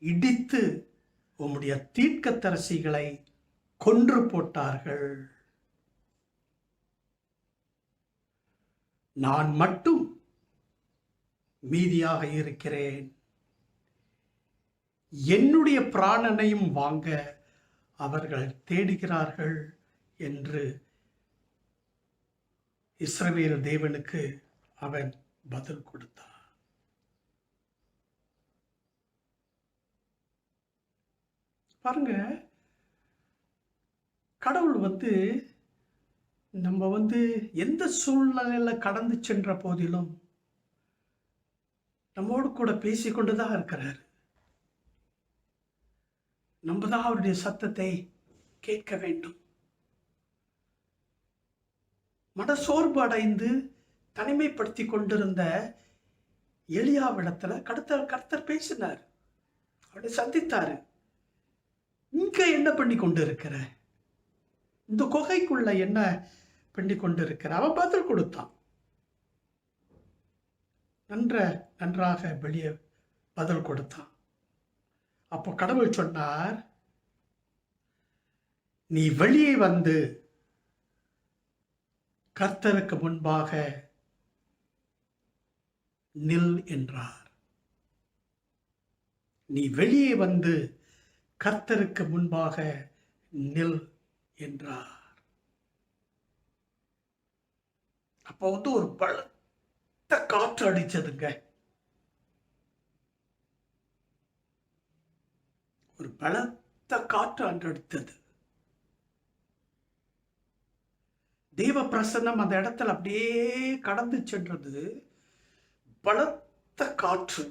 இடித்து உம்முடைய தீர்க்கதரிசிகளை கொன்று போட்டார்கள். நான் மட்டும் மீதியாக இருக்கிறேன். என்னுடைய பிராணனையும் வாங்க அவர்கள் தேடுகிறார்கள் என்று இஸ்ரவேல் தேவனுக்கு அவன் பதில் கொடுத்தான். பாருங்க, கடவுள் நம்ம எந்த சூழ்நிலையில கடந்து சென்ற போதிலும் நம்மோடு கூட பேசிக்கொண்டு தான் இருக்கிறார். நம்ம தான் அவருடைய சத்தத்தை கேட்க வேண்டும். மனசோர்வு அடைந்து தனிமைப்படுத்தி கொண்டிருந்த எலியாவிடத்துல கர்த்தர் பேசினார், அவரை சந்தித்தாரு. இங்க என்ன பண்ணி கொண்டு இருக்கிற, இந்த குகைக்குள்ள என்ன பண்ணி கொண்டு இருக்கிற? அவன் பதில் கொடுத்தான். நன்றாக வெளியே பதில் கொடுத்தான். அப்போ கடவுள் சொன்னார், நீ வெளியே வந்து கர்த்தருக்கு முன்பாக நில் என்றார். நீ வெளியே வந்து கர்த்தருக்கு முன்பாக நில் என்றார். அப்போ ஒரு பலத்த காற்று அடிச்சதுங்க. ஒரு பலத்த காற்று அடித்தது. தெய்வ பிரசன்னம் அந்த இடத்துல அப்படியே கடந்து சென்றது. பலத்த காற்று.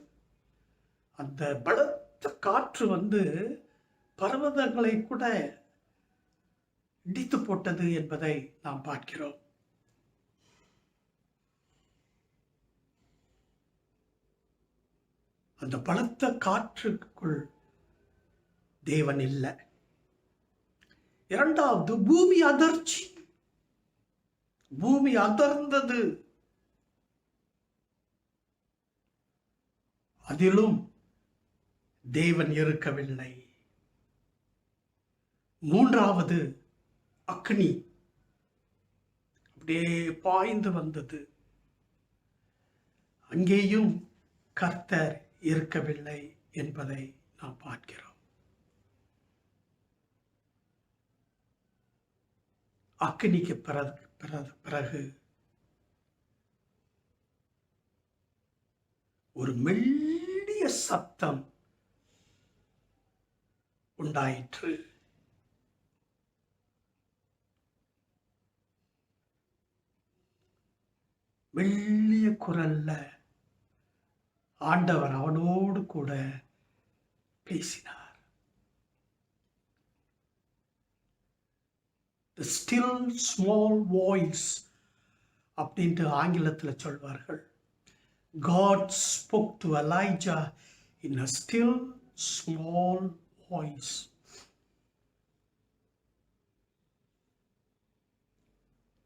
அந்த பலத்த காற்று பர்வதங்களை கூட இடித்து போட்டது என்பதை நாம் பார்க்கிறோம். அந்த பலத்த காற்றுக்குள் தேவன் இல்லை. இரண்டாவது, பூமி அதிர்ச்சி. பூமி அதிர்ந்தது. அதிலும் தேவன் இருக்கவில்லை. மூன்றாவது, அக்னி அப்படியே பாய்ந்து வந்தது. அங்கேயும் கர்த்தர் இருக்கவில்லை என்பதை நாம் பார்க்கிறோம். அக்னிக்கு பிறகு ஒரு மெல்லிய சத்தம் உண்டாயிற்று. மெல்லிய குரல்ல ஆண்டவர் அவனோடு கூட பேசினார். The still small voice அப்படின்ட்டு ஆங்கிலத்தில் சொல்வார்கள். God spoke to Elijah in a still small voice.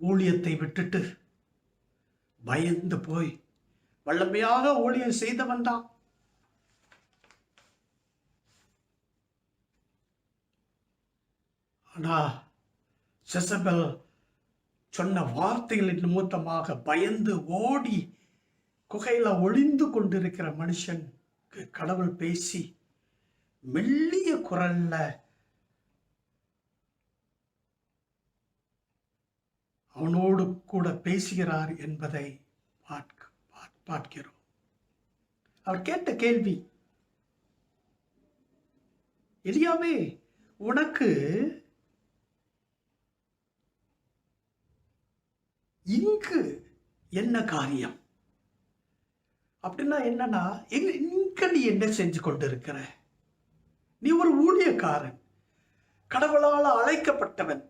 ஊழியத்தை விட்டுட்டு பயந்து போய் வல்லமையாக ஊழியம் செய்தவன் தான். ஆனா செசபெல் சொன்ன வார்த்தைகளின் நிமித்தமாக பயந்து ஓடி குகையில ஒளிந்து கொண்டிருக்கிற மனுஷனுக்கு கடவுள் பேசி மெல்லிய குரல்ல அவனோடு கூட பேசுகிறார் என்பதை பார்க்கிறோம். அவர் கேட்ட கேள்வி, எலியாவே, உனக்கு இங்கு என்ன காரியம்? அப்படின்னா என்னன்னா, இங்க நீ என்ன செஞ்சு கொண்டிருக்கிற? நீ ஒரு ஊழியக்காரன், கடவுளால் அழைக்கப்பட்டவன்,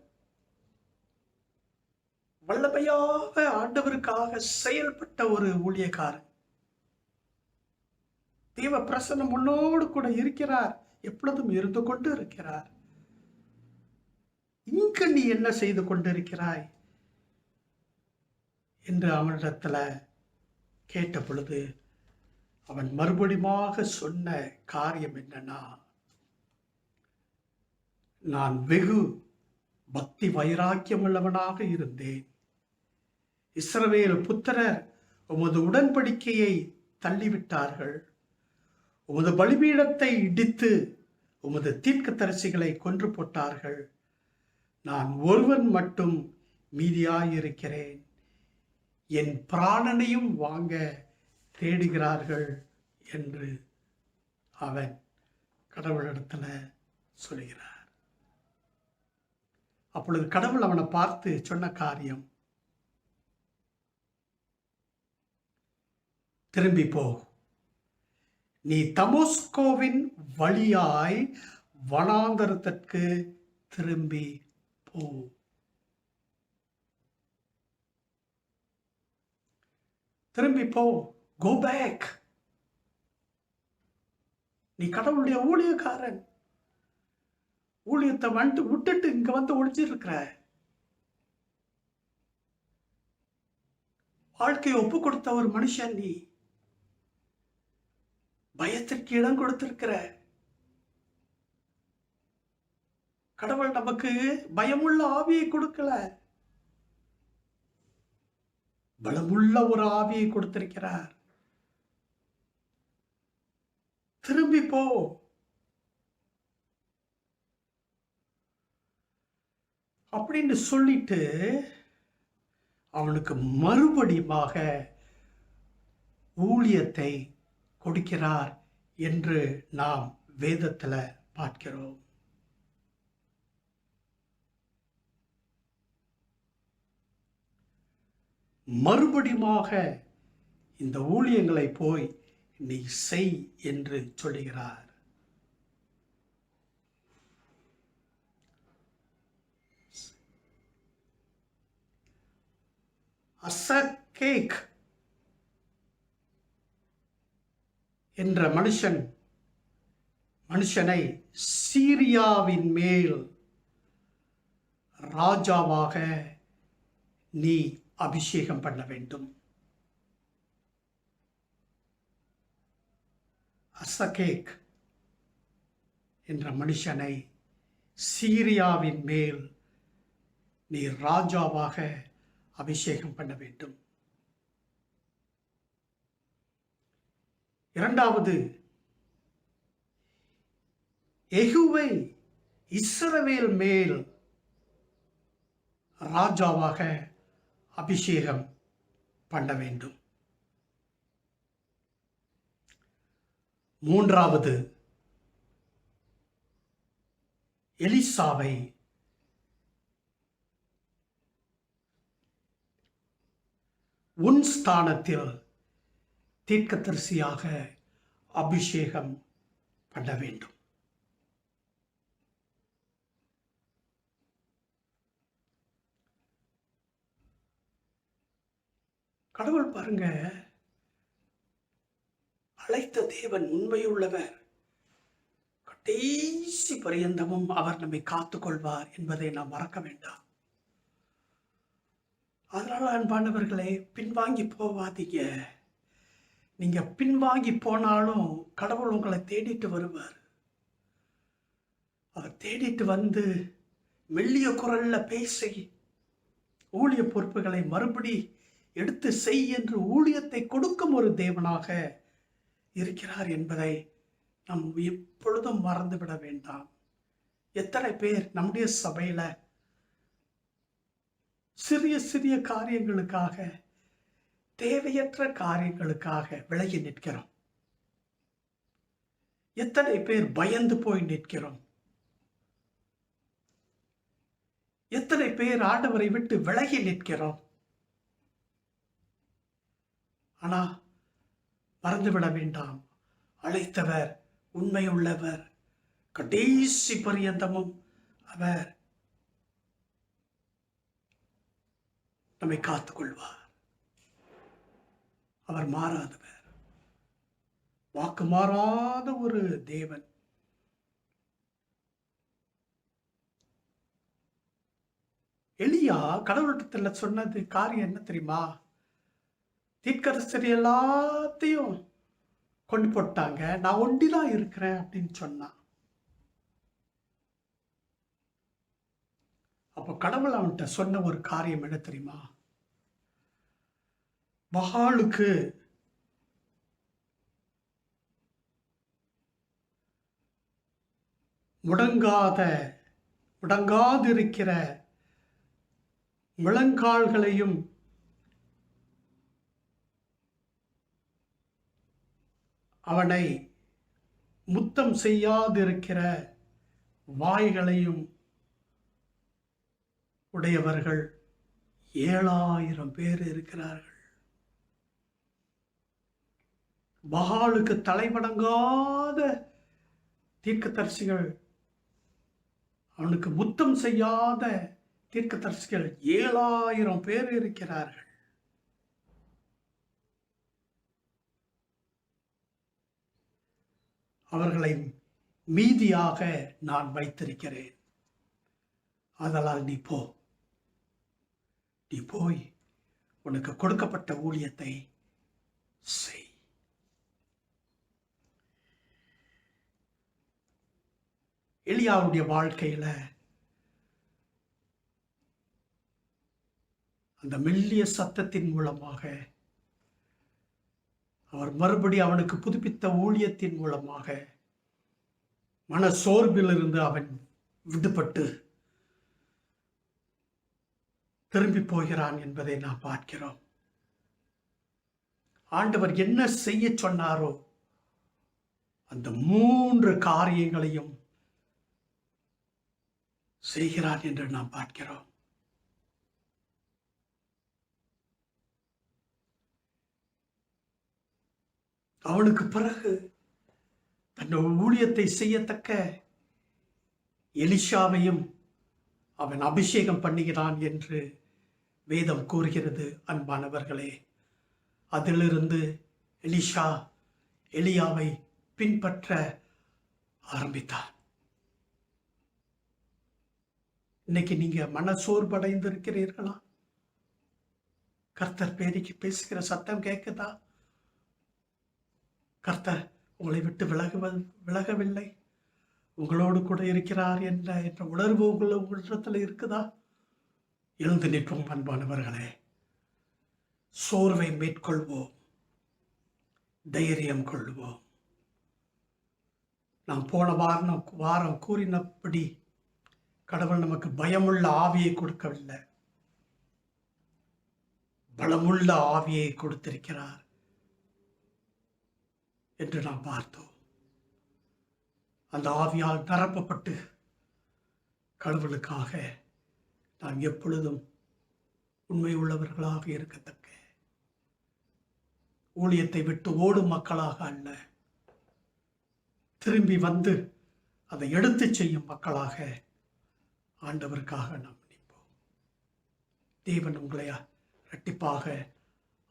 வல்லமையாக ஆண்டவருக்காக செயல்பட்ட ஒரு ஊழியக்காரன். தேவ பிரசன்னம் உன்னோடு கூட இருக்கிறார், எப்பொழுதும் இருந்து கொண்டு இருக்கிறார். இங்கு நீ என்ன செய்து கொண்டிருக்கிறாய் என்று அவனிடத்துல கேட்ட பொழுது அவன் மறுபடியுமாக சொன்ன காரியம் என்னன்னா, நான் வெகு பக்தி வைராக்கியம் உள்ளவனாக இருந்தேன். இஸ்ரவேல் புத்திரர் உமது உடன்படிக்கையை தள்ளிவிட்டார்கள். உமது பலிபீடத்தை இடித்து உமது தீர்க்கதரிசிகளை கொன்று போட்டார்கள். நான் ஒருவன் மட்டும் மீதியாயிருக்கிறேன். என் பிராணனையும் வாங்க தேடுகிறார்கள் என்று அவன் கடவுளிடத்துல சொல்கிறார். அப்பொழுது கடவுள் அவனை பார்த்து சொன்ன காரியம், திரும்பி போ, நீ தமஸ்கோவின் வழியாய் வனாந்தரத்திற்கு திரும்பி போ. திரும்பி போ. Go back. நீ கடவுளுடைய ஊழியக்காரன். ஊழியத்தை விட்டுட்டு இங்க வந்து ஒளிஞ்சிருக்கிற. வாழ்க்கையை ஒப்பு கொடுத்த ஒரு மனுஷன் நீ. பயத்திற்கு இடம் கொடுத்திருக்கிற. கடவுள் நமக்கு பயமுள்ள ஆவியை கொடுக்கல, பலமுள்ள ஒரு ஆவியை கொடுத்திருக்கிறார். திரும்பி போ. அப்படின்னு சொல்லிட்டு அவனுக்கு மறுபடியுமாக ஊழியத்தை கொடுக்கிறார் என்று நாம் வேதத்துல பார்க்கிறோம். மறுபடியுமாக இந்த ஊழியங்களை போய் நீ செய் என்று சொல்லுகிறார். அசகேக் என்ற மனுஷனை சீரியாவின் மேல் ராஜாவாக நீ அபிஷேகம் பண்ண வேண்டும். அசகேக் என்ற மனுஷனை சீரியாவின் மேல் நீ ராஜாவாக அபிஷேகம் பண்ண வேண்டும். இரண்டாவது, யெகூவை இஸ்ரவேல் மேல் ராஜாவாக அபிஷேகம் பண்ண வேண்டும். மூன்றாவது, எலிசாவை உன் ஸ்தானத்தில் தீர்க்கதரிசியாக அபிஷேகம் பண்ண வேண்டும். கடவுள் பாருங்க, அழைத்த தேவன் உண்மையுள்ளவர், கடைசி பரியந்தமும் அவர் நம்மை காத்துக்கொள்வார் என்பதை நாம் மறக்க வேண்டாம். அதனால அன்பானவர்களே, பின்வாங்கி போவாதீங்க. நீங்க பின்வாங்கி போனாலும் கடவுள் உங்களை தேடிட்டு வருவார். அவர் தேடிட்டு வந்து மெல்லிய குரல்ல பேசி ஊழிய பொறுப்புகளை மறுபடி எடுத்து செய் என்று ஊழியத்தை கொடுக்கும் ஒரு தேவனாக இருக்கிறார் என்பதை நாம் எப்பொழுதும் மறந்துவிட வேண்டாம். எத்தனை பேர் நம்முடைய சபையில சிறிய சிறிய காரியங்களுக்காக, தேவையற்ற காரியங்களுக்காக விலகி நிற்கிறோம். எத்தனை பேர் பயந்து போய் நிற்கிறோம். எத்தனை பேர் ஆண்டவரை விட்டு விலகி நிற்கிறோம். ஆனா மறந்துவிட வேண்டாம், அழைத்தவர் உண்மையுள்ளவர், கடைசி பரியந்தமும் அவர் நம்மை காத்துக்கொள்வார். அவர் மாறாதவர், வாக்கு மாறாத ஒரு தேவன். எலியா கடவுள்கிட்ட சொன்னது காரியம் என்ன தெரியுமா? தீர்க்கதரிசி எல்லாத்தையும் கொண்டு போட்டாங்க, நான் ஒண்டிதான் இருக்கிறேன் அப்படின்னு சொன்னான். அப்போ கடவுள் அவன்கிட்ட சொன்ன ஒரு காரியம் என்ன தெரியுமா? பகாலுக்கு முடங்காதிருக்கிற முழங்கால்களையும் அவனை முத்தம் செய்யாதிருக்கிற வாய்களையும் உடையவர்கள் 7000 பேர் இருக்கிறார்கள். பகாலுக்கு தலைவணங்காத தீர்க்கதரிசிகள், அவனுக்கு முத்தம் செய்யாத தீர்க்கதரிசிகள் 7000 பேர் இருக்கிறார்கள். அவர்களை மீதியாக நான் வைத்திருக்கிறேன். அதனால் நீ போய் உனக்கு கொடுக்கப்பட்ட ஊழியத்தை செய். எலியாவுடைய வாழ்க்கையில அந்த மெல்லிய சத்தத்தின் மூலமாக, அவர் மறுபடி அவனுக்கு புதுப்பித்த ஊழியத்தின் மூலமாக மன சோர்விலிருந்து அவன் விடுபட்டு திரும்பி போகிறான் என்பதை நாம் பார்க்கிறோம். ஆண்டவர் என்ன செய்ய சொன்னாரோ அந்த 3 காரியங்களையும் செய்கிறான் என்று நாம் பார்க்கிறோம். அவனுக்கு பிறகு தன்னுடைய ஊழியத்தை செய்யத்தக்க எலிஷாவையும் அவன் அபிஷேகம் பண்ணுகிறான் என்று வேதம் கூறுகிறது. அன்பானவர்களே, அதிலிருந்து எலிஷா எலியாவை பின்பற்ற ஆரம்பித்தார். இன்னைக்கு நீங்க மனசோர்வடைந்து இருக்கிறீர்களா? கர்த்தர் பேரிக்கு பேசுகிற சத்தம் கேட்குதா? கர்த்தர் உங்களை விட்டு விலகவில்லை, உங்களோடு கூட இருக்கிறார் என்ற உணர்வு உங்களிடத்தில் இருக்குதா? எழுந்து நிற்போம் அன்பானவர்களே, சோர்வை மேற்கொள்வோம், தைரியம் கொள்வோம். நாம் போன வாரம் கூறினபடி கடவுள் நமக்கு பயமுள்ள ஆவியை கொடுக்கவில்லை, பலமுள்ள ஆவியை கொடுத்திருக்கிறார் என்று நாம் பார்த்தோம். அந்த ஆவியால் நிரப்பப்பட்டு கடவுளுக்காக நாம் எப்பொழுதும் உண்மை உள்ளவர்களாக இருக்கத்தக்க, ஊழியத்தை விட்டு ஓடும் மக்களாக அல்ல, திரும்பி வந்து அதை எடுத்து செய்யும் மக்களாக ஆண்டவருக்காக நாம் நிற்போம். தேவன் உங்களை இரட்டிப்பாக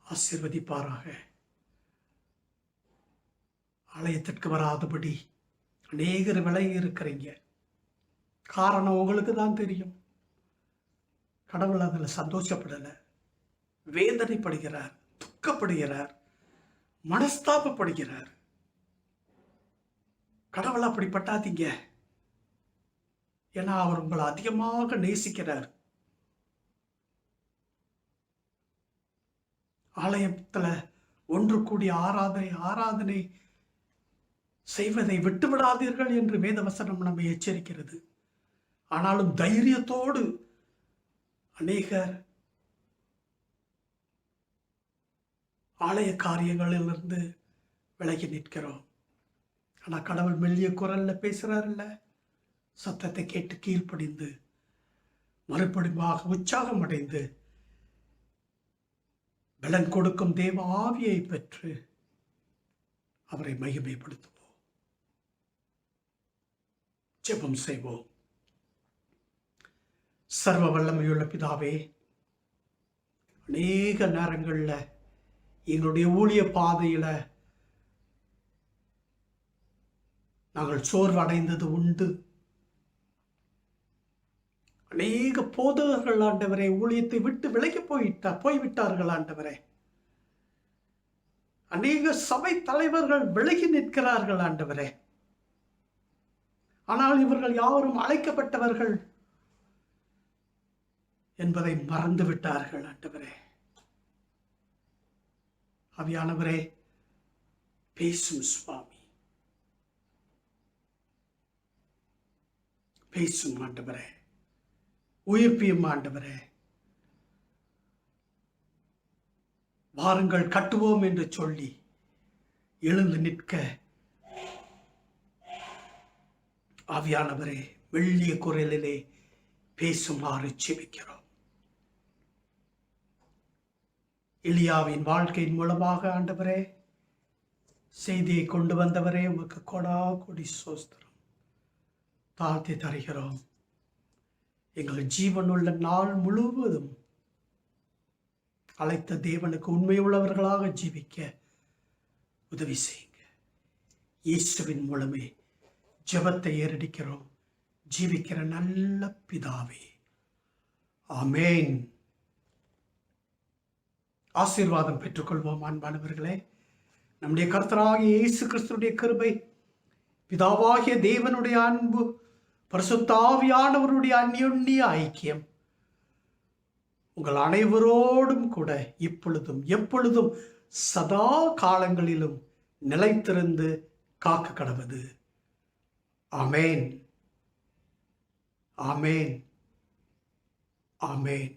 ஆசீர்வதிப்பாராக. ஆலயத்திற்கு வராதபடி அநேகர் விலகி இருக்கிறீங்க. காரணம் உங்களுக்கு தான் தெரியும். கடவுள் அதில் சந்தோஷப்படலை, வேதனைப்படுகிறார், துக்கப்படுகிறார், மனஸ்தாபப்படுகிறார். கடவுள் அப்படி பட்டாதீங்க. ஏன்னா அவர் உங்களை அதிகமாக நேசிக்கிறார். ஆலயத்தில் ஒன்று கூடிய ஆராதனை செய்வதை விட்டுவிடாதீர்கள் என்று வேதவசனம் நம்மை எச்சரிக்கிறது. ஆனாலும் தைரியத்தோடு அநேகர் ஆலய காரியங்களிலிருந்து விலகி நிற்கிறோம். ஆனால் கடவுள் மெல்லிய குரல்ல பேசுறாருல்ல, சத்தத்தை கேட்டு கீழ்ப்படிந்து மறுபடியும் உற்சாகம் அடைந்து பலன் கொடுக்கும் தேவ ஆவியை பெற்று அவரை மகிமைப்படுத்துவோம். ஜெபம் செய்வோம். சர்வ வல்லமையுள்ள பிதாவே, அநேக நேரங்களில் எங்களுடைய ஊழிய பாதையில நாங்கள் சோர்வடைந்தது உண்டு. அநேக போதகர்கள் ஆண்டவரே ஊழியத்தை விட்டு விலகி போய்விட்டார்கள் ஆண்டவரே. அநேக சபை தலைவர்கள் விலகி நிற்கிறார்கள் ஆண்டவரே. ஆனால் இவர்கள் யாரும் அழைக்கப்பட்டவர்கள் என்பதை மறந்து விட்டார்கள் ஆண்டவரே. ஆவியானவரே, பேசும் சுவாமி, பேசும் ஆண்டவரே, உயிர்ப்பியும் ஆண்டவரே. வாருங்கள் கட்டுவோம் என்று சொல்லி எழுந்து நிற்க ஆவியானவரே மெல்லிய குரலிலே பேசுமாறு ஜெபிக்கிறோம். எலியாவின் வாழ்க்கையின் மூலமாக ஆண்டவரே செய்தியை கொண்டு வந்தவரே உமக்கு கொடா கொடி சோஸ்திரம் தாழ்த்தி தருகிறோம். எங்கள் ஜீவனுள்ள நாள் முழுவதும் அழைத்த தேவனுக்கு உண்மையுள்ளவர்களாக ஜீவிக்க உதவி செய்யுங்க. இயேசுவின் மூலமே ஜெபத்தை ஏறடிக்கிறோம் ஜீவிக்கிற நல்ல பிதாவே, ஆமேன். ஆசீர்வாதம் பெற்றுக்கொள்வோம். அன்பானவர்களே, நம்முடைய கர்த்தராகிய இயேசு கிறிஸ்துடைய கிருபை, பிதாவாகிய தேவனுடைய அன்பு, பரிசுத்த ஆவியானவருடைய அந்யோன்ய ஐக்கியம் உங்கள் அனைவரோடும் கூட இப்பொழுதும் எப்பொழுதும் சதா காலங்களிலும் நிலைத்திருந்து காக்க கடவது. ஆமேன், ஆமேன், ஆமேன்.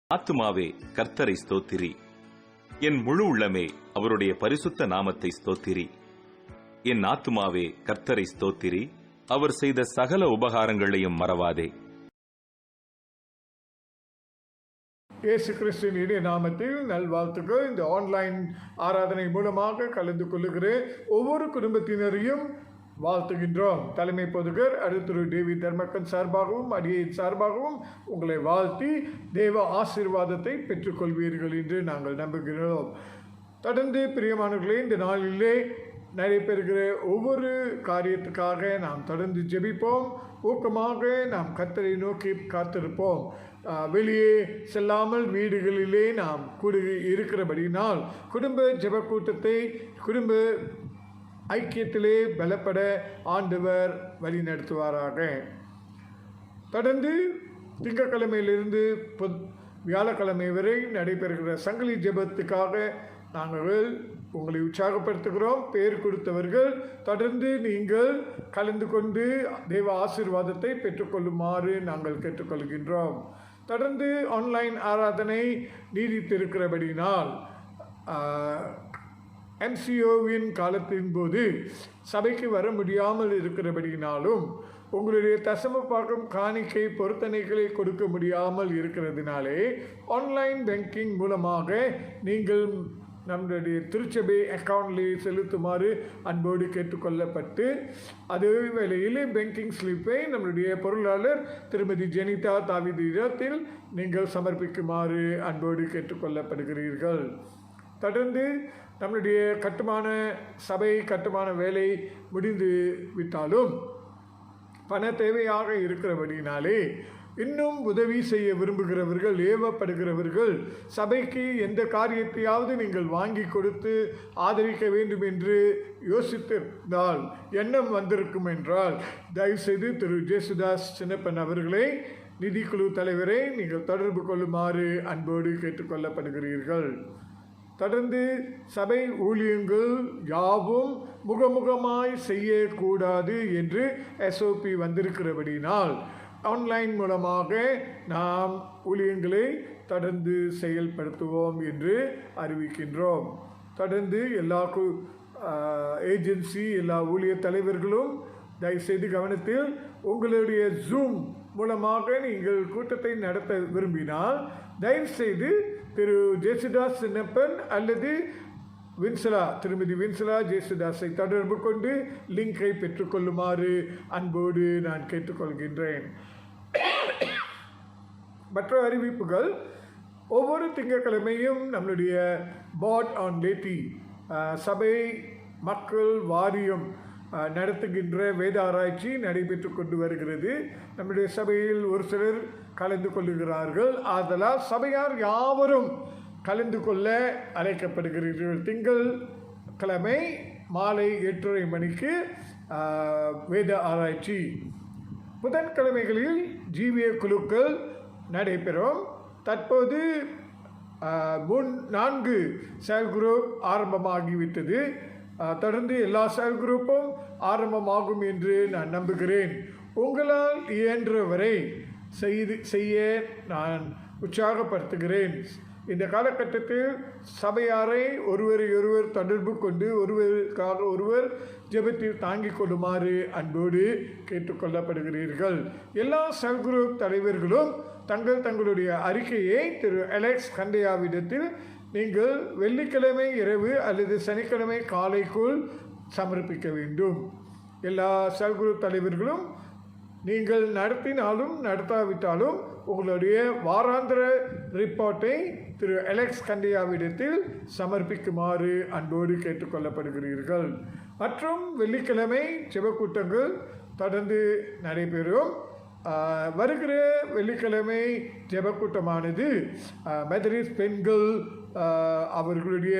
ஆத்துமாவே கர்த்தரை ஸ்தோத்திரி, என் முழு உள்ளமே அவருடைய பரிசுத்த நாமத்தை ஸ்தோத்திரி. என் ஆத்துமாவே கர்த்தரை ஸ்தோத்திரி, அவர் செய்த சகல உபகாரங்களையும் மறவாதே. இயேசு கிறிஸ்துவின் இனிய நாமத்தில் நல்வாழ்த்துக்கள். இந்த ஆன்லைன் ஆராதனை மூலமாக கலந்து கொள்ளுகிற ஒவ்வொரு குடும்பத்தினரையும் வாழ்த்துகின்றோம். தலைமை பொதுகர் அடுத்திரு தேவி தர்மக்கன் சார்பாகவும் அடியின் சார்பாகவும் உங்களை வாழ்த்தி தேவ ஆசீர்வாதத்தை பெற்றுக்கொள்வீர்கள் என்று நாங்கள் நம்புகிறோம். தொடர்ந்து பிரியமானவர்களே, இந்த நாளிலே நடைபெறுகிற ஒவ்வொரு காரியத்துக்காக நாம் தொடர்ந்து ஜெபிப்போம். ஊக்கமாக நாம் கர்த்தரை நோக்கி காத்திருப்போம். வெளியே செல்லாமல் வீடுகளிலே நாம் கூடி இருக்கிறபடினால் குடும்ப ஜெப கூட்டத்தை குடும்ப ஐக்கியத்திலே பலப்பட ஆண்டவர் வழி நடத்துவாராக. தொடர்ந்து திங்கட்கிழமையிலிருந்து வியாழக்கிழமை வரை நடைபெறுகிற சங்கிலி ஜெபத்துக்காக நாங்கள் உங்களை உற்சாகப்படுத்துகிறோம். பேர் கொடுத்தவர்கள் தொடர்ந்து நீங்கள் கலந்து கொண்டு தெய்வ ஆசீர்வாதத்தை பெற்றுக்கொள்ளுமாறு நாங்கள் கேட்டுக்கொள்கின்றோம். தொடர்ந்து ஆன்லைன் ஆராதனை நீடித்திருக்கிறபடினால் MCOவின் காலத்தின் போது சபைக்கு வர முடியாமல் இருக்கிறபடினாலும் உங்களுடைய தசம பாகம் காணிக்கை பொருத்தனைகளை கொடுக்க முடியாமல் இருக்கிறதுனாலே ஆன்லைன் பேங்கிங் மூலமாக நீங்கள் நம்முடைய திருச்சபை அக்கௌண்ட்லேயே செலுத்துமாறு அன்போடு கேட்டுக்கொள்ளப்பட்டு, அதே வேளையிலே பேங்கிங் ஸ்லிப்பை நம்முடைய பொருளாளர் திருமதி ஜெனிதா தாவிதத்தில் நீங்கள் சமர்ப்பிக்குமாறு அன்போடு கேட்டுக்கொள்ளப்படுகிறீர்கள். தொடர்ந்து நம்முடைய சபை கட்டுமான வேலை முடிந்து விட்டாலும் பண தேவையாக இருக்கிறபடினாலே இன்னும் உதவி செய்ய விரும்புகிறவர்கள், ஏவப்படுகிறவர்கள், சபைக்கு எந்த காரியத்தையாவது நீங்கள் வாங்கி கொடுத்து ஆதரிக்க வேண்டும் என்று யோசித்திருந்தால், எண்ணம் வந்திருக்கும் என்றால், தயவுசெய்து திரு ஜேசுதாஸ் சின்னப்பன் அவர்களை, நிதிக்குழு தலைவரை நீங்கள் தொடர்பு கொள்ளுமாறு அன்போடு கேட்டுக்கொள்ளப்படுகிறீர்கள். தொடர்ந்து சபை ஊழியங்கள் யாவும் முகமுகமாய் செய்யக்கூடாது என்று SOP வந்திருக்கிறபடினால் ஆன்லைன் மூலமாக நாம் ஊழியங்களை தொடர்ந்து செயல்படுத்துவோம் என்று அறிவிக்கின்றோம். தொடர்ந்து எல்லா ஏஜென்சி எல்லா ஊழிய தலைவர்களும் தயவுசெய்து கவனத்தில், உங்களுடைய ஜூம் மூலமாக நீங்கள் கூட்டத்தை நடத்த விரும்பினால் தயவுசெய்து திரு ஜேசுதாஸ் சின்னப்பன் அல்லது திருமதி வின்சலா ஜேசுதாஸை தொடர்பு கொண்டு லிங்கை பெற்றுக்கொள்ளுமாறு அன்போடு நான் கேட்டுக்கொள்கின்றேன். மற்ற அறிவிப்புகள், ஒவ்வொரு திங்கட்கிழமையும் நம்மளுடைய பாட் ஆன் லேட்டி சபை மக்கள் வாரியம் நடத்துகின்ற வேத ஆராய்ச்சி நடைபெற்று கொண்டு வருகிறது. நம்முடைய சபையில் ஒரு சிலர் கலந்து கொள்ளுகிறார்கள். ஆதலால் சபையார் யாவரும் கலந்து கொள்ள அழைக்கப்படுகிறீர்கள். திங்கள் கிழமை மாலை 8:30 மணிக்கு வேத ஆராய்ச்சி. புதன்கிழமைகளில் ஜீவிய குழுக்கள் நடைபெறும். தற்போது 4 செல் குரூப் ஆரம்பமாகிவிட்டது. தொடர்ந்து எல்லா செல் குரூப்பும் ஆரம்பமாகும் என்று நான் நம்புகிறேன். உங்களால் இயன்றவரை செய்ய நான் உற்சாகப்படுத்துகிறேன். இந்த காலகட்டத்தில் சபையாரை ஒருவரையொருவர் தொடர்பு கொண்டு ஒருவருக்காக ஒருவர் ஜெபத்தில் தாங்கிக் கொள்ளுமாறு அன்போடு கேட்டுக்கொள்ளப்படுகிறீர்கள். எல்லா செல் குரூப் தலைவர்களும் தங்களுடைய அறிக்கையை திரு அலெக்ஸ் கண்டையாவிடத்தில் நீங்கள் வெள்ளிக்கிழமை இரவு அல்லது சனிக்கிழமை காலைக்குள் சமர்ப்பிக்க வேண்டும். எல்லா செல் குரூப் தலைவர்களும் நீங்கள் நடத்தினாலும் நடத்தாவிட்டாலும் உங்களுடைய வாராந்திர ரிப்போர்ட்டை திரு அலெக்ஸ் கண்டையாவிடத்தில் சமர்ப்பிக்குமாறு அன்போடு கேட்டுக்கொள்ளப்படுகிறீர்கள். மற்றும் வெள்ளிக்கிழமை ஜெபக்கூட்டங்கள் தொடர்ந்து நடைபெறும். வருகிற வெள்ளிக்கிழமை ஜெபக்கூட்டமானது மெதரிஸ்ட் பெண்கள் அவர்களுடைய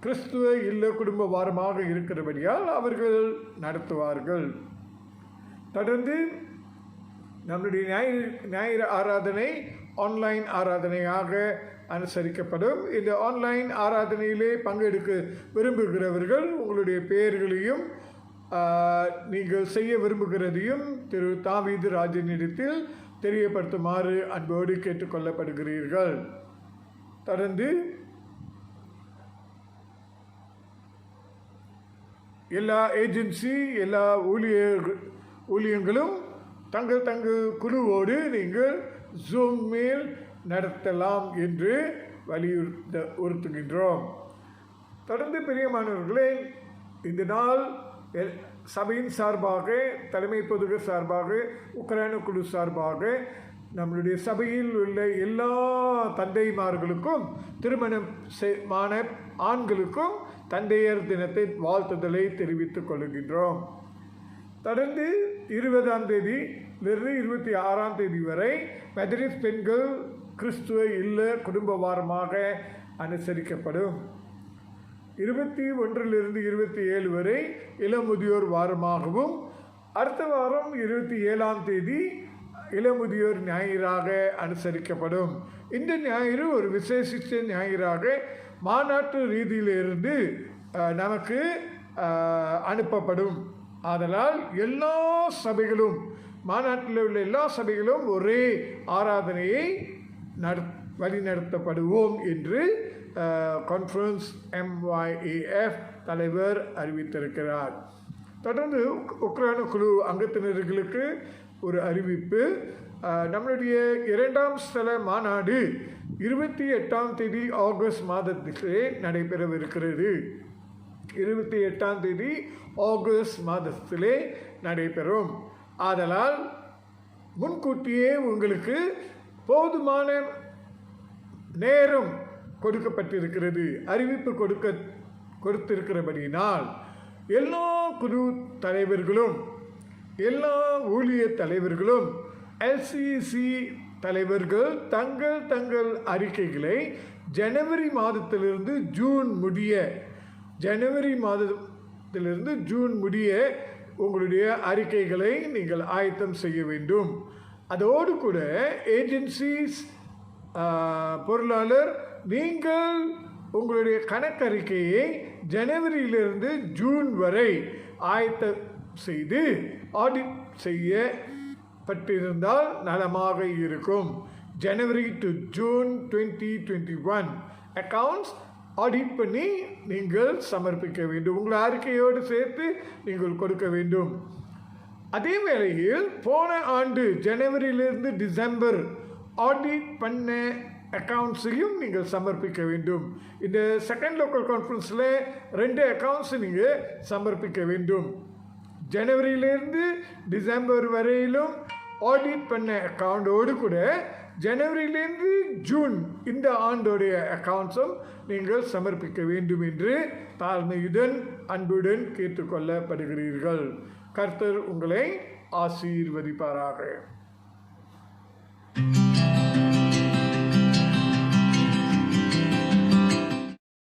கிறிஸ்துவ இல்ல குடும்ப வாரமாக இருக்கிறபடியால் அவர்கள் நடத்துவார்கள். தொடர்ந்து நம்முடைய ஞாயிறு ஆராதனை ஆன்லைன் ஆராதனையாக அனுசரிக்கப்படும். இந்த ஆன்லைன் ஆராதனையிலே பங்கெடுக்க விரும்புகிறவர்கள் உங்களுடைய பெயர்களையும் நீங்கள் செய்ய விரும்புகிறதையும் திரு தாவீது ராஜனிடத்தில் தெரியப்படுத்துமாறு அன்போடு கேட்டுக்கொள்ளப்படுகிறீர்கள். தொடர்ந்து எல்லா ஏஜென்சி எல்லா ஊழியங்களும் தங்கள் குழுவோடு நீங்கள் ஜூம் மேல் நடத்தலாம் என்று வலியுறுத்துகின்றோம். தொடர்ந்து பிரியமானவர்களே, இந்த நாள் சபையின் சார்பாக, தலைமை பொதுக சார்பாக, உக்ரைன குழு சார்பாக, நம்மளுடைய சபையில் உள்ள எல்லா தந்தைமார்களுக்கும் திருமணமான ஆண்களுக்கும் தந்தையர் தினத்தை வாழ்த்துதலை தெரிவித்துக் கொள்கின்றோம். தொடர்ந்து 20ஆம் தேதியிலிருந்து 26ஆம் தேதி வரை மெதரிஸ்ட் பெண்கள் கிறிஸ்துவ இல்ல குடும்ப வாரமாக அனுசரிக்கப்படும். 21லிருந்து 27 வரை இளமுதியோர் வாரமாகவும், அடுத்த வாரம் 27ஆம் தேதி இளமுதியோர் ஞாயிறாக அனுசரிக்கப்படும். இந்த ஞாயிறு ஒரு விசேஷித்த ஞாயிறாக மாநாட்டு ரீதியிலிருந்து நமக்கு அனுப்பப்படும். ஆதலால் எல்லா சபைகளும், மாநாட்டில் உள்ள எல்லா சபைகளும் ஒரே ஆராதனையை வழிநடத்தப்படுவோம் என்று கான்ஃபரன்ஸ் MYAF தலைவர் அறிவித்திருக்கிறார். தொடர்ந்து உக்ரைன குழு அங்கத்தினர்களுக்கு ஒரு அறிவிப்பு. நம்மளுடைய 2ஆம் ஸ்தல மாநாடு 28ஆம் தேதி ஆகஸ்ட் மாதத்திலே நடைபெறவிருக்கிறது. 28ஆம் தேதி ஆகஸ்ட் மாதத்திலே நடைபெறும். ஆதலால் முன்கூட்டியே உங்களுக்கு போதுமான நேரம் கொடுக்கப்பட்டிருக்கிறது, அறிவிப்பு கொடுத்திருக்கிறபடியினால் எல்லா குழு தலைவர்களும், எல்லா ஊழிய தலைவர்களும், LCC தலைவர்கள் தங்கள் அறிக்கைகளை ஜனவரி மாதத்திலிருந்து ஜூன் முடிய உங்களுடைய அறிக்கைகளை நீங்கள் ஆயத்தம் செய்ய வேண்டும். அதோடு கூட ஏஜென்சிஸ் பொருளாளர், நீங்கள் உங்களுடைய கணக்கறிக்கையை ஜனவரியிலிருந்து ஜூன் வரை ஆயத்தம் செய்து ஆடிட் செய்யப்பட்டிருந்தால் நலமாக இருக்கும். ஜனவரி டு ஜூன் 2021 அக்கவுண்ட்ஸ் ஆடிட் பண்ணி நீங்கள் சமர்ப்பிக்க வேண்டும். உங்கள் அறிக்கையோடு சேர்த்து நீங்கள் கொடுக்க வேண்டும். அதே வேளையில் போன ஆண்டு ஜனவரியிலிருந்து டிசம்பர் ஆடிட் பண்ண அக்கவுண்ட்ஸையும் நீங்கள் சமர்ப்பிக்க வேண்டும். இந்த செகண்ட் லோக்கல் கான்ஃபரன்ஸில் 2 அக்கவுண்ட்ஸ் நீங்கள் சமர்ப்பிக்க வேண்டும். ஜனவரியிலிருந்து டிசம்பர் வரையிலும் ஆடிட் பண்ண அக்கவுண்டோடு கூட ஜனவரியிலிருந்து ஜூன் இந்த ஆண்டோடைய அக்கவுண்ட்ஸும் நீங்கள் சமர்ப்பிக்க வேண்டும் என்று தாழ்மையுடன் அன்புடன் கேட்டுக்கொள்ளப்படுகிறீர்கள். கர்த்தர் உங்களை ஆசீர்வதிப்பாராக.